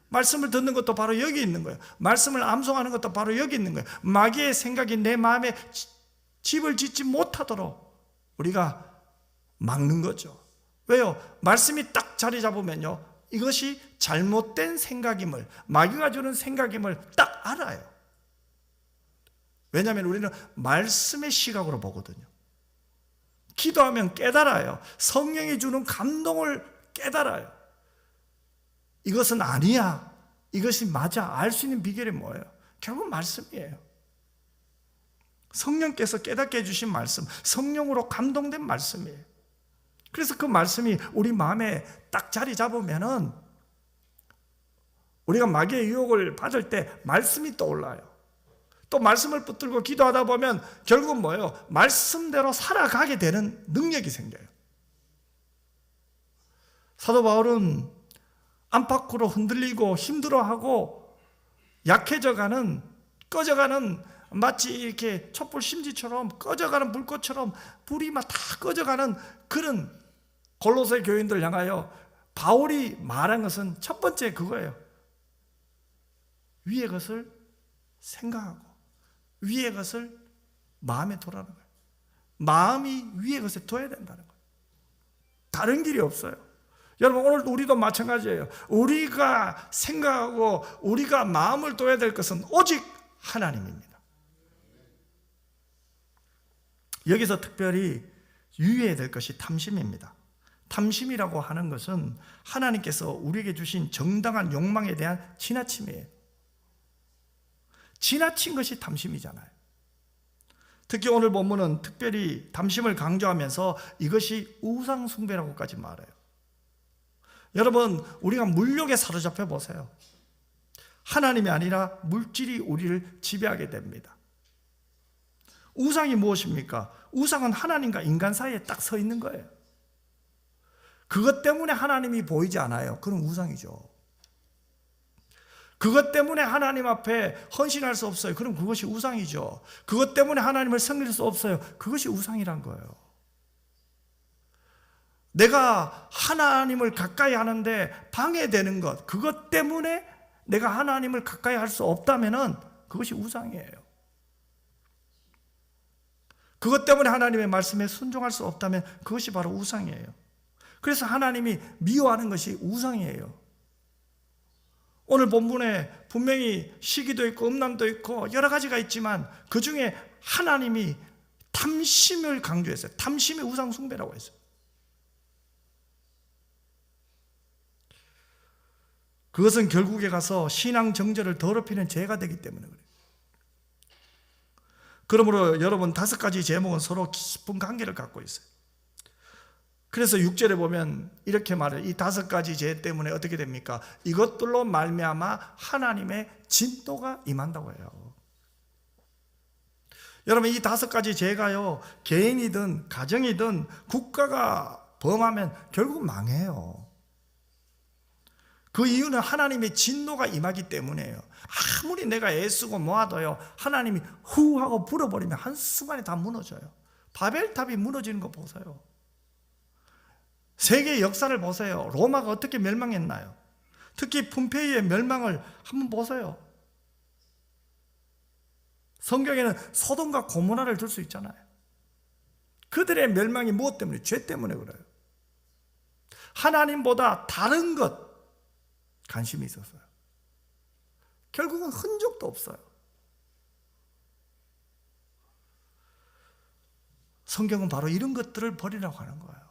말씀을 듣는 것도 바로 여기 있는 거예요. 말씀을 암송하는 것도 바로 여기 있는 거예요. 마귀의 생각이 내 마음에 집을 짓지 못하도록 우리가 막는 거죠. 왜요? 말씀이 딱 자리 잡으면요, 이것이 잘못된 생각임을, 마귀가 주는 생각임을 딱 알아요. 왜냐하면 우리는 말씀의 시각으로 보거든요. 기도하면 깨달아요. 성령이 주는 감동을 깨달아요. 이것은 아니야, 이것이 맞아, 알 수 있는 비결이 뭐예요? 결국 말씀이에요. 성령께서 깨닫게 해주신 말씀, 성령으로 감동된 말씀이에요. 그래서 그 말씀이 우리 마음에 딱 자리 잡으면은 우리가 마귀의 유혹을 받을 때 말씀이 떠올라요. 또 말씀을 붙들고 기도하다 보면 결국은 뭐예요? 말씀대로 살아가게 되는 능력이 생겨요. 사도 바울은 안팎으로 흔들리고 힘들어하고 약해져가는, 꺼져가는, 마치 이렇게 촛불 심지처럼 꺼져가는 불꽃처럼 불이 막 다 꺼져가는 그런 골로새 교인들 향하여 바울이 말한 것은 첫 번째 그거예요. 위의 것을 생각하고 위의 것을 마음에 두라는 거예요. 마음이 위의 것에 둬야 된다는 거예요. 다른 길이 없어요. 여러분, 오늘 우리도 마찬가지예요. 우리가 생각하고 우리가 마음을 둬야 될 것은 오직 하나님입니다. 여기서 특별히 유의해야 될 것이 탐심입니다. 탐심이라고 하는 것은 하나님께서 우리에게 주신 정당한 욕망에 대한 지나침이에요. 지나친 것이 탐심이잖아요. 특히 오늘 본문은 특별히 탐심을 강조하면서 이것이 우상숭배라고까지 말해요. 여러분, 우리가 물욕에 사로잡혀 보세요. 하나님이 아니라 물질이 우리를 지배하게 됩니다. 우상이 무엇입니까? 우상은 하나님과 인간 사이에 딱 서 있는 거예요. 그것 때문에 하나님이 보이지 않아요. 그건 우상이죠. 그것 때문에 하나님 앞에 헌신할 수 없어요. 그럼 그것이 우상이죠. 그것 때문에 하나님을 섬길 수 없어요. 그것이 우상이란 거예요. 내가 하나님을 가까이 하는데 방해되는 것, 그것 때문에 내가 하나님을 가까이 할 수 없다면 그것이 우상이에요. 그것 때문에 하나님의 말씀에 순종할 수 없다면 그것이 바로 우상이에요. 그래서 하나님이 미워하는 것이 우상이에요. 오늘 본문에 분명히 시기도 있고 음란도 있고 여러 가지가 있지만 그 중에 하나님이 탐심을 강조했어요. 탐심이 우상 숭배라고 했어요. 그것은 결국에 가서 신앙 정절을 더럽히는 죄가 되기 때문에 그래요. 그러므로 여러분, 5가지 제목은 서로 깊은 관계를 갖고 있어요. 그래서 6절에 보면 이렇게 말해요. 이 5가지 죄 때문에 어떻게 됩니까? 이것들로 말미암아 하나님의 진노가 임한다고 해요. 여러분, 이 5가지 죄가요, 개인이든 가정이든 국가가 범하면 결국 망해요. 그 이유는 하나님의 진노가 임하기 때문이에요. 아무리 내가 애쓰고 모아도요, 하나님이 후 하고 불어버리면 한순간에 다 무너져요. 바벨탑이 무너지는 거 보세요. 세계의 역사를 보세요. 로마가 어떻게 멸망했나요? 특히 폼페이의 멸망을 한번 보세요. 성경에는 소돔과 고모라를 들 수 있잖아요. 그들의 멸망이 무엇 때문에? 죄 때문에 그래요. 하나님보다 다른 것 관심이 있었어요. 결국은 흔적도 없어요. 성경은 바로 이런 것들을 버리라고 하는 거예요.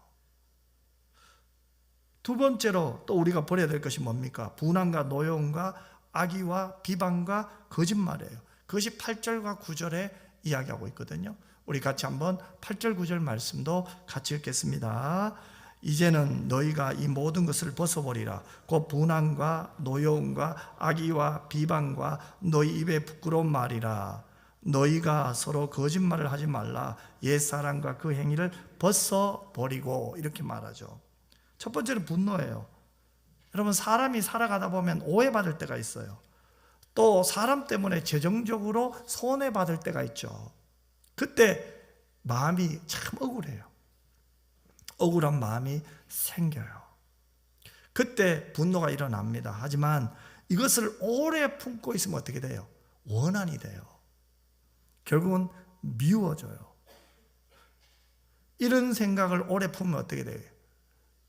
두 번째로 또 우리가 버려야 될 것이 뭡니까? 분함과 노여움과 악의와 비방과 거짓말이에요. 그것이 8절과 9절에 이야기하고 있거든요. 우리 같이 한번 8절 9절 말씀도 같이 읽겠습니다. 이제는 너희가 이 모든 것을 벗어버리라. 곧 분한과 노여움과 악의와 비방과 너희 입에 부끄러운 말이라. 너희가 서로 거짓말을 하지 말라. 옛사람과 그 행위를 벗어버리고, 이렇게 말하죠. 첫 번째는 분노예요. 여러분, 사람이 살아가다 보면 오해받을 때가 있어요. 또 사람 때문에 재정적으로 손해받을 때가 있죠. 그때 마음이 참 억울해요. 억울한 마음이 생겨요. 그때 분노가 일어납니다. 하지만 이것을 오래 품고 있으면 어떻게 돼요? 원한이 돼요. 결국은 미워져요. 이런 생각을 오래 품으면 어떻게 돼요?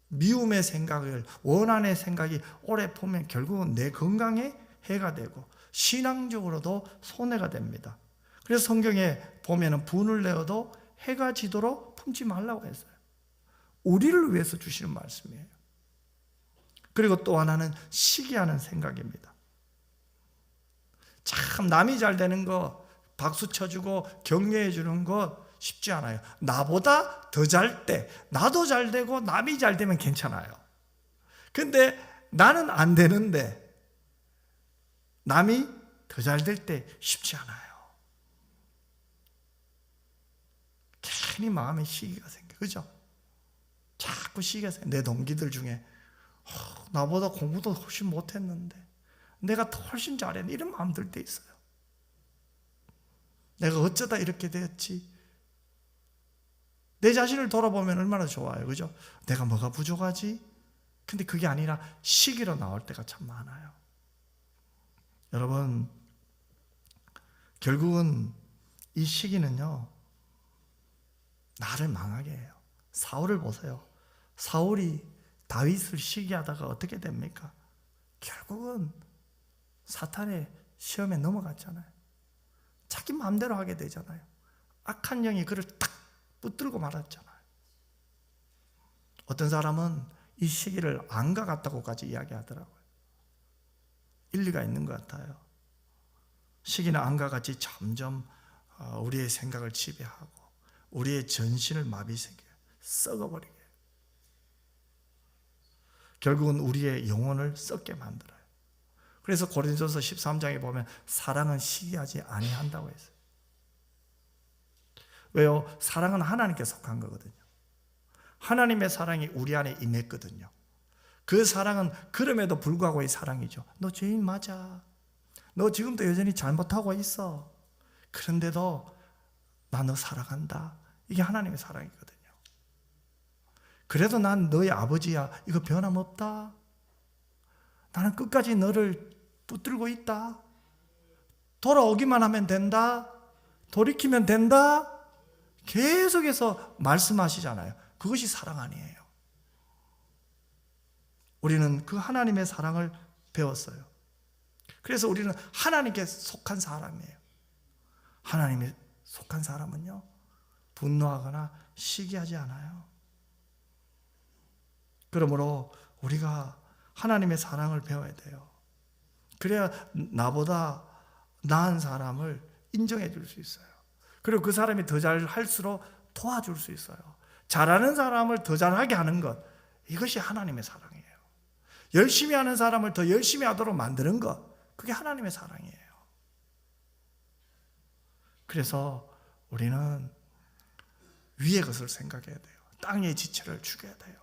미움의 생각을, 원한의 생각이 오래 품으면 결국은 내 건강에 해가 되고 신앙적으로도 손해가 됩니다. 그래서 성경에 보면은 분을 내어도 해가 지도록 품지 말라고 했어요. 우리를 위해서 주시는 말씀이에요. 그리고 또 하나는 시기하는 생각입니다. 참 남이 잘 되는 거 박수 쳐주고 격려해 주는 거 쉽지 않아요. 나보다 더 잘 때, 나도 잘 되고 남이 잘 되면 괜찮아요. 근데 나는 안 되는데 남이 더 잘 될 때 쉽지 않아요. 괜히 마음에 시기가 생겨요. 그죠? 자꾸 시기가 생겨요. 내 동기들 중에 나보다 공부도 훨씬 못했는데 내가 더 훨씬 잘했는데 이런 마음 들 때 있어요. 내가 어쩌다 이렇게 되었지? 내 자신을 돌아보면 얼마나 좋아요. 그죠? 내가 뭐가 부족하지? 근데 그게 아니라 시기로 나올 때가 참 많아요. 여러분, 결국은 이 시기는요, 나를 망하게 해요. 사울을 보세요. 사울이 다윗을 시기하다가 어떻게 됩니까? 결국은 사탄의 시험에 넘어갔잖아요. 자기 마음대로 하게 되잖아요. 악한 영이 그를 딱 붙들고 말았잖아요. 어떤 사람은 이 시기를 안과 같다고까지 이야기하더라고요. 일리가 있는 것 같아요. 시기는 안과 같이 점점 우리의 생각을 지배하고 우리의 전신을 마비시켜요. 썩어버리게. 결국은 우리의 영혼을 썩게 만들어요. 그래서 고린도서 13장에 보면 사랑은 시기하지 아니한다고 했어요. 왜요? 사랑은 하나님께 속한 거거든요. 하나님의 사랑이 우리 안에 임했거든요. 그 사랑은 그럼에도 불구하고의 사랑이죠. 너 죄인 맞아. 너 지금도 여전히 잘못하고 있어. 그런데도 나 너 사랑한다. 이게 하나님의 사랑이거든요. 그래도 난 너의 아버지야. 이거 변함없다. 나는 끝까지 너를 붙들고 있다. 돌아오기만 하면 된다. 돌이키면 된다. 계속해서 말씀하시잖아요. 그것이 사랑 아니에요. 우리는 그 하나님의 사랑을 배웠어요. 그래서 우리는 하나님께 속한 사람이에요. 하나님에 속한 사람은요, 분노하거나 시기하지 않아요. 그러므로 우리가 하나님의 사랑을 배워야 돼요. 그래야 나보다 나은 사람을 인정해 줄 수 있어요. 그리고 그 사람이 더 잘할수록 도와줄 수 있어요. 잘하는 사람을 더 잘하게 하는 것, 이것이 하나님의 사랑이에요. 열심히 하는 사람을 더 열심히 하도록 만드는 것, 그게 하나님의 사랑이에요. 그래서 우리는 위의 것을 생각해야 돼요. 땅의 지체를 죽여야 돼요.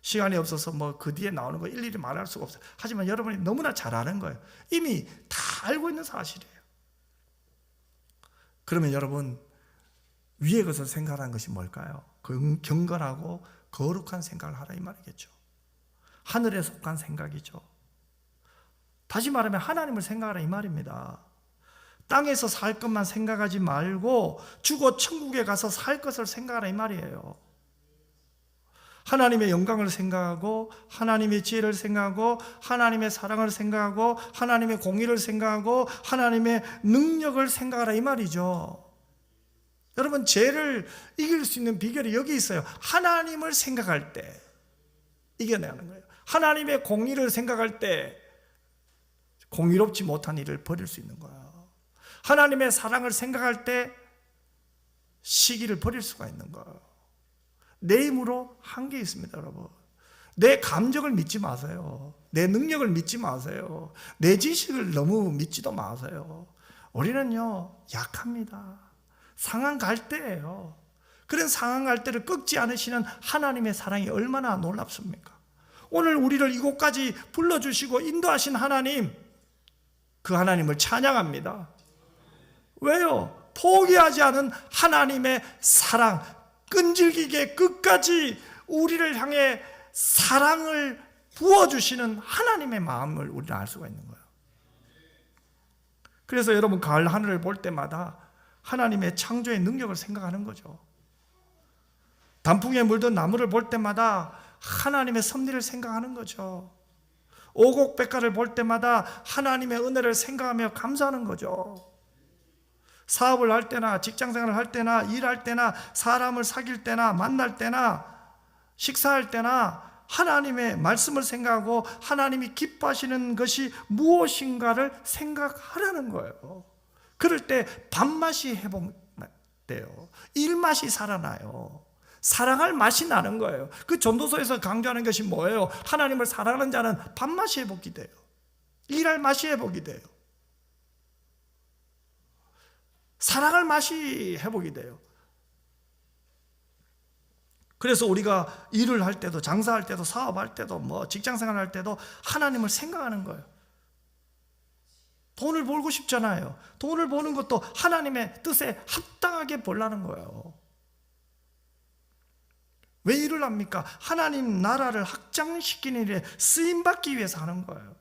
시간이 없어서 뭐 그 뒤에 나오는 거 일일이 말할 수가 없어요. 하지만 여러분이 너무나 잘 아는 거예요. 이미 다 알고 있는 사실이에요. 그러면 여러분, 위의 것을 생각하는 것이 뭘까요? 경건하고 거룩한 생각을 하라 이 말이겠죠. 하늘에 속한 생각이죠. 다시 말하면 하나님을 생각하라 이 말입니다. 땅에서 살 것만 생각하지 말고 죽어 천국에 가서 살 것을 생각하라 이 말이에요. 하나님의 영광을 생각하고 하나님의 지혜를 생각하고 하나님의 사랑을 생각하고 하나님의 공의를 생각하고 하나님의 능력을 생각하라 이 말이죠. 여러분, 죄를 이길 수 있는 비결이 여기 있어요. 하나님을 생각할 때 이겨내는 거예요. 하나님의 공의를 생각할 때 공의롭지 못한 일을 버릴 수 있는 거예요. 하나님의 사랑을 생각할 때 시기를 버릴 수가 있는 거예요. 내 힘으로 한계 있습니다, 여러분. 내 감정을 믿지 마세요. 내 능력을 믿지 마세요. 내 지식을 너무 믿지도 마세요. 우리는요, 약합니다. 상한 갈대예요. 그런 상한 갈대를 꺾지 않으시는 하나님의 사랑이 얼마나 놀랍습니까? 오늘 우리를 이곳까지 불러주시고 인도하신 하나님, 그 하나님을 찬양합니다. 왜요? 포기하지 않은 하나님의 사랑, 끈질기게 끝까지 우리를 향해 사랑을 부어주시는 하나님의 마음을 우리는 알 수가 있는 거예요. 그래서 여러분, 가을 하늘을 볼 때마다 하나님의 창조의 능력을 생각하는 거죠. 단풍에 물든 나무를 볼 때마다 하나님의 섭리를 생각하는 거죠. 오곡백과를 볼 때마다 하나님의 은혜를 생각하며 감사하는 거죠. 사업을 할 때나 직장생활을 할 때나 일할 때나 사람을 사귈 때나 만날 때나 식사할 때나 하나님의 말씀을 생각하고 하나님이 기뻐하시는 것이 무엇인가를 생각하라는 거예요. 그럴 때 밥맛이 회복돼요. 일맛이 살아나요. 사랑할 맛이 나는 거예요. 그 전도서에서 강조하는 것이 뭐예요? 하나님을 사랑하는 자는 밥맛이 회복이 돼요. 일할 맛이 회복이 돼요. 사랑할 맛이 회복이 돼요. 그래서 우리가 일을 할 때도, 장사할 때도, 사업할 때도, 직장생활 할 때도 하나님을 생각하는 거예요. 돈을 벌고 싶잖아요. 돈을 버는 것도 하나님의 뜻에 합당하게 벌라는 거예요. 왜 일을 합니까? 하나님 나라를 확장시키는 일에 쓰임받기 위해서 하는 거예요.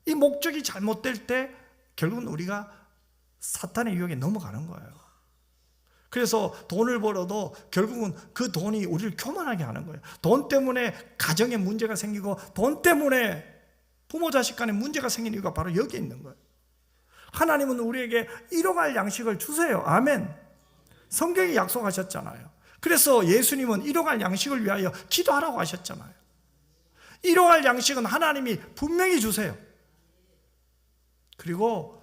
이 목적이 잘못될 때 결국은 우리가 사탄의 유혹에 넘어가는 거예요. 그래서 돈을 벌어도 결국은 그 돈이 우리를 교만하게 하는 거예요. 돈 때문에 가정에 문제가 생기고 돈 때문에 부모 자식 간에 문제가 생기는 이유가 바로 여기에 있는 거예요. 하나님은 우리에게 일용할 양식을 주세요. 아멘. 성경이 약속하셨잖아요. 그래서 예수님은 일용할 양식을 위하여 기도하라고 하셨잖아요. 일용할 양식은 하나님이 분명히 주세요. 그리고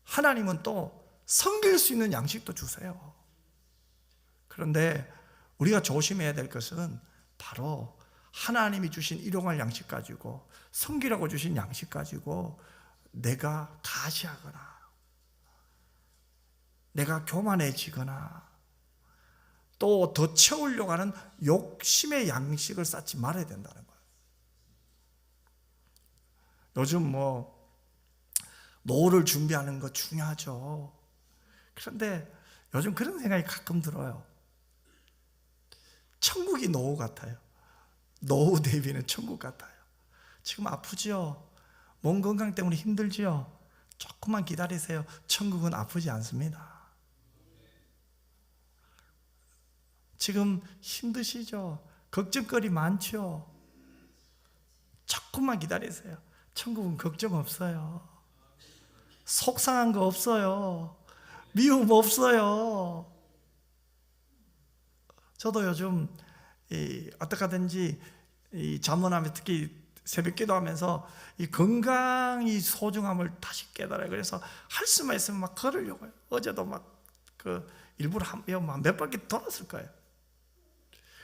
하나님은 또 섬길 수 있는 양식도 주세요. 그런데 우리가 조심해야 될 것은 바로 하나님이 주신 일용할 양식 가지고, 섬기라고 주신 양식 가지고 내가 가시하거나 내가 교만해지거나 또 더 채우려고 하는 욕심의 양식을 쌓지 말아야 된다는 거예요. 요즘 노후를 준비하는 거 중요하죠. 그런데 요즘 그런 생각이 가끔 들어요. 천국이 노후 같아요. 노후 대비는 천국 같아요. 지금 아프죠? 몸 건강 때문에 힘들죠? 조금만 기다리세요. 천국은 아프지 않습니다. 지금 힘드시죠? 걱정거리 많죠? 조금만 기다리세요. 천국은 걱정 없어요. 속상한 거 없어요. 미움 없어요. 저도 요즘 어떻게 하든지 잠언하며 특히 새벽 기도하면서 이 건강이 소중함을 다시 깨달아요. 그래서 할 수만 있으면 막 걸으려고 해요. 어제도 일부러 몇 바퀴 돌았을 거예요.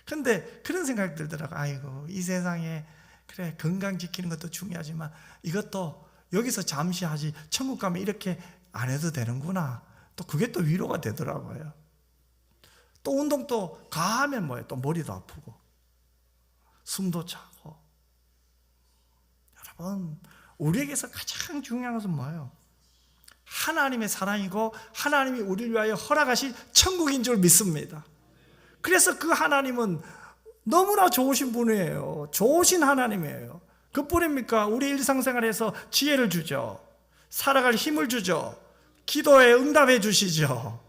근데 그런 생각이 들더라고요. 아이고, 이 세상에 그래 건강 지키는 것도 중요하지만 이것도 여기서 잠시 하지 천국 가면 이렇게 안 해도 되는구나. 또 그게 또 위로가 되더라고요. 또 운동 또 가하면 뭐예요? 또 머리도 아프고 숨도 차고. 여러분, 우리에게서 가장 중요한 것은 뭐예요? 하나님의 사랑이고 하나님이 우리를 위하여 허락하신 천국인 줄 믿습니다. 그래서 그 하나님은 너무나 좋으신 분이에요. 좋으신 하나님이에요. 그뿐입니까? 우리 일상생활에서 지혜를 주죠. 살아갈 힘을 주죠. 기도에 응답해 주시죠.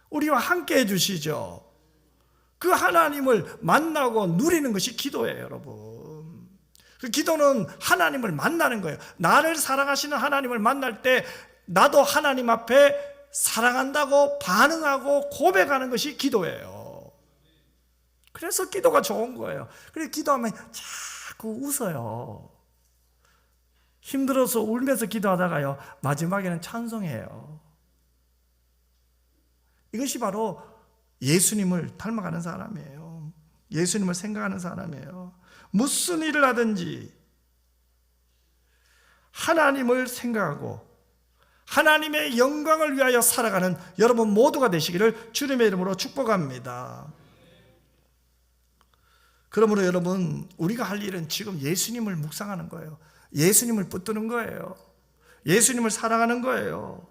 우리와 함께 해 주시죠. 그 하나님을 만나고 누리는 것이 기도예요, 여러분. 그 기도는 하나님을 만나는 거예요. 나를 사랑하시는 하나님을 만날 때 나도 하나님 앞에 사랑한다고 반응하고 고백하는 것이 기도예요. 그래서 기도가 좋은 거예요. 그래서 기도하면 자꾸 웃어요. 힘들어서 울면서 기도하다가요, 마지막에는 찬송해요. 이것이 바로 예수님을 닮아가는 사람이에요. 예수님을 생각하는 사람이에요. 무슨 일을 하든지 하나님을 생각하고 하나님의 영광을 위하여 살아가는 여러분 모두가 되시기를 주님의 이름으로 축복합니다. 그러므로 여러분, 우리가 할 일은 지금 예수님을 묵상하는 거예요. 예수님을 붙드는 거예요. 예수님을 사랑하는 거예요.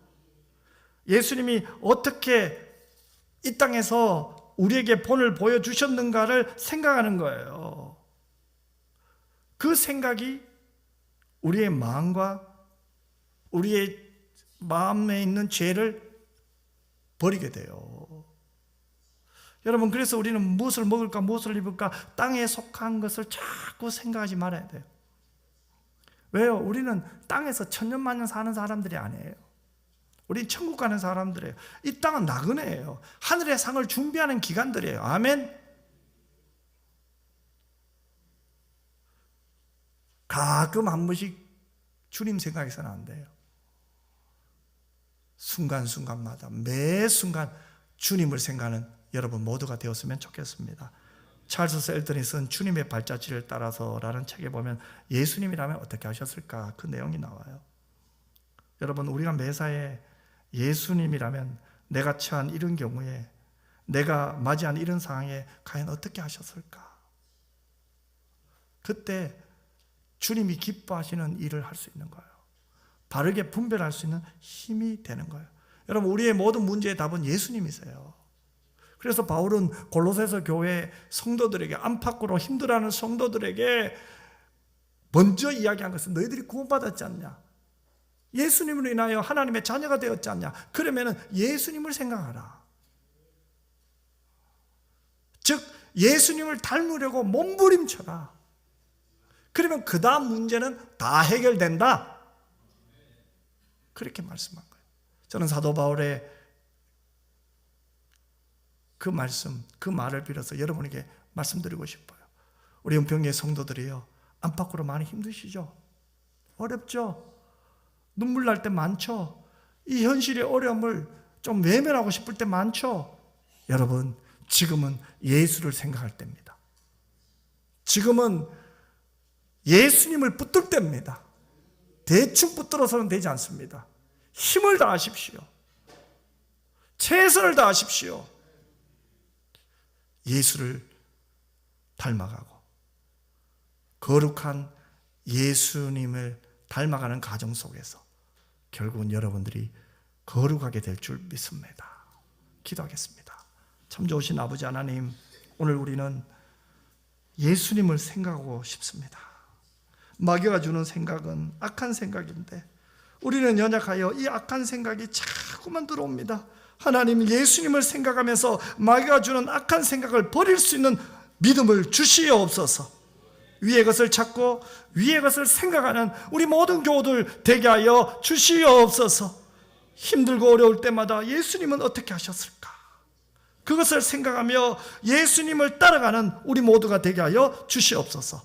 예수님이 어떻게 이 땅에서 우리에게 본을 보여주셨는가를 생각하는 거예요. 그 생각이 우리의 마음과 우리의 마음에 있는 죄를 버리게 돼요. 여러분, 그래서 우리는 무엇을 먹을까, 무엇을 입을까, 땅에 속한 것을 자꾸 생각하지 말아야 돼요. 왜요? 우리는 땅에서 천년만년 사는 사람들이 아니에요. 우린 천국 가는 사람들이에요. 이 땅은 나그네예요. 하늘의 상을 준비하는 기관들이에요. 아멘. 가끔 한 번씩 주님 생각해서는 안 돼요. 순간순간마다 매 순간 주님을 생각하는 여러분 모두가 되었으면 좋겠습니다. 찰스 셀턴이 쓴 주님의 발자취를 따라서라는 책에 보면 예수님이라면 어떻게 하셨을까, 그 내용이 나와요. 여러분, 우리가 매사에 예수님이라면 내가 처한 이런 경우에, 내가 맞이한 이런 상황에 과연 어떻게 하셨을까? 그때 주님이 기뻐하시는 일을 할 수 있는 거예요. 바르게 분별할 수 있는 힘이 되는 거예요. 여러분, 우리의 모든 문제의 답은 예수님이세요. 그래서 바울은 골로새서 교회 성도들에게, 안팎으로 힘들어하는 성도들에게 먼저 이야기한 것은 너희들이 구원받았지 않냐, 예수님으로 인하여 하나님의 자녀가 되었지 않냐, 그러면 예수님을 생각하라. 즉 예수님을 닮으려고 몸부림쳐라. 그러면 그 다음 문제는 다 해결된다. 그렇게 말씀한 거예요. 저는 사도 바울의 그 말씀, 그 말을 빌어서 여러분에게 말씀드리고 싶어요. 우리 은평의 성도들이요, 안팎으로 많이 힘드시죠? 어렵죠? 눈물 날 때 많죠? 이 현실의 어려움을 좀 외면하고 싶을 때 많죠? 여러분, 지금은 예수를 생각할 때입니다. 지금은 예수님을 붙들 때입니다. 대충 붙들어서는 되지 않습니다. 힘을 다하십시오. 최선을 다하십시오. 예수를 닮아가고 거룩한 예수님을 닮아가는 과정 속에서 결국은 여러분들이 거룩하게 될 줄 믿습니다. 기도하겠습니다. 참 좋으신 아버지 하나님, 오늘 우리는 예수님을 생각하고 싶습니다. 마귀가 주는 생각은 악한 생각인데 우리는 연약하여 이 악한 생각이 자꾸만 들어옵니다. 하나님, 예수님을 생각하면서 마귀가 주는 악한 생각을 버릴 수 있는 믿음을 주시옵소서. 위의 것을 찾고 위의 것을 생각하는 우리 모든 교우들 되게 하여 주시옵소서. 힘들고 어려울 때마다 예수님은 어떻게 하셨을까? 그것을 생각하며 예수님을 따라가는 우리 모두가 되게 하여 주시옵소서.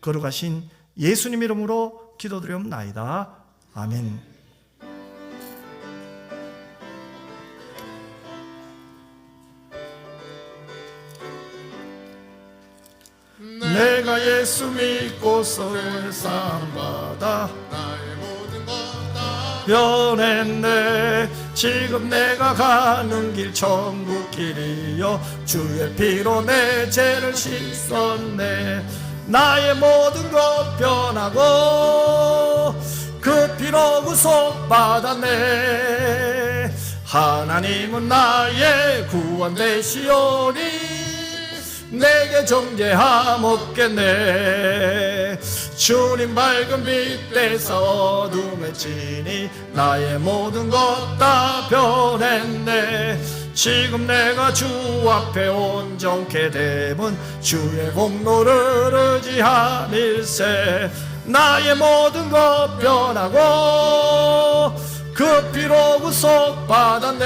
거룩하신 예수님 이름으로 기도드리옵나이다. 아멘. 내가 예수 믿고서 사랑받아 나의 모든 것 다 변했네. 지금 내가 가는 길 천국 길이여, 주의 피로 내 죄를 씻었네. 나의 모든 것 변하고 그 피로 구속받았네. 하나님은 나의 구원 되시오니 내게 정죄함 없겠네. 주님 밝은 빛에서 어둠에 지니 나의 모든 것 다 변했네. 지금 내가 주 앞에 온전케 됨은 주의 공로를 의지함일세. 나의 모든 것 변하고 그 피로 구속받았네.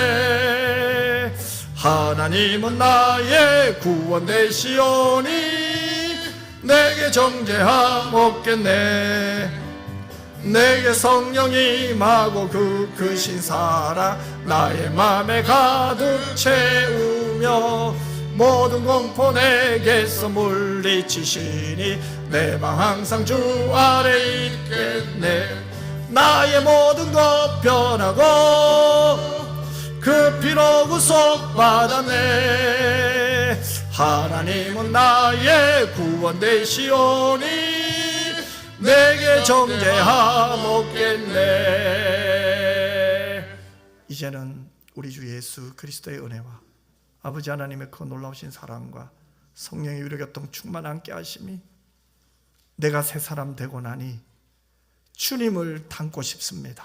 하나님은 나의 구원 되시오니 내게 정죄함 없겠네. 내게 성령이 임하고 그 크신 사랑 나의 맘에 가득 채우며 모든 공포 내게서 물리치시니 내 방 항상 주 아래 있겠네. 나의 모든 것 변하고 그 피로 구속받았네. 하나님은 나의 구원 되시오니 내게 정죄하옵겠네. 이제는 우리 주 예수 그리스도의 은혜와 아버지 하나님의 그 놀라우신 사랑과 성령의 위로 교통 충만 함께 하심이 내가 새 사람 되고 나니 주님을 닮고 싶습니다.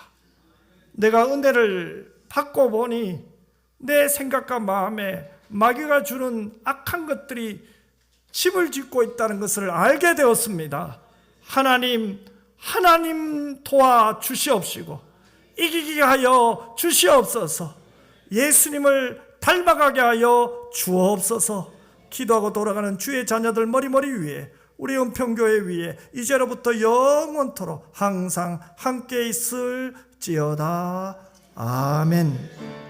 내가 은혜를 받고 보니 내 생각과 마음에 마귀가 주는 악한 것들이 집을 짓고 있다는 것을 알게 되었습니다. 하나님 도와주시옵시고 이기게 하여 주시옵소서. 예수님을 닮아가게 하여 주옵소서. 기도하고 돌아가는 주의 자녀들 머리머리 위에 우리 은평교회 위에 이제로부터 영원토록 항상 함께 있을지어다. 아멘.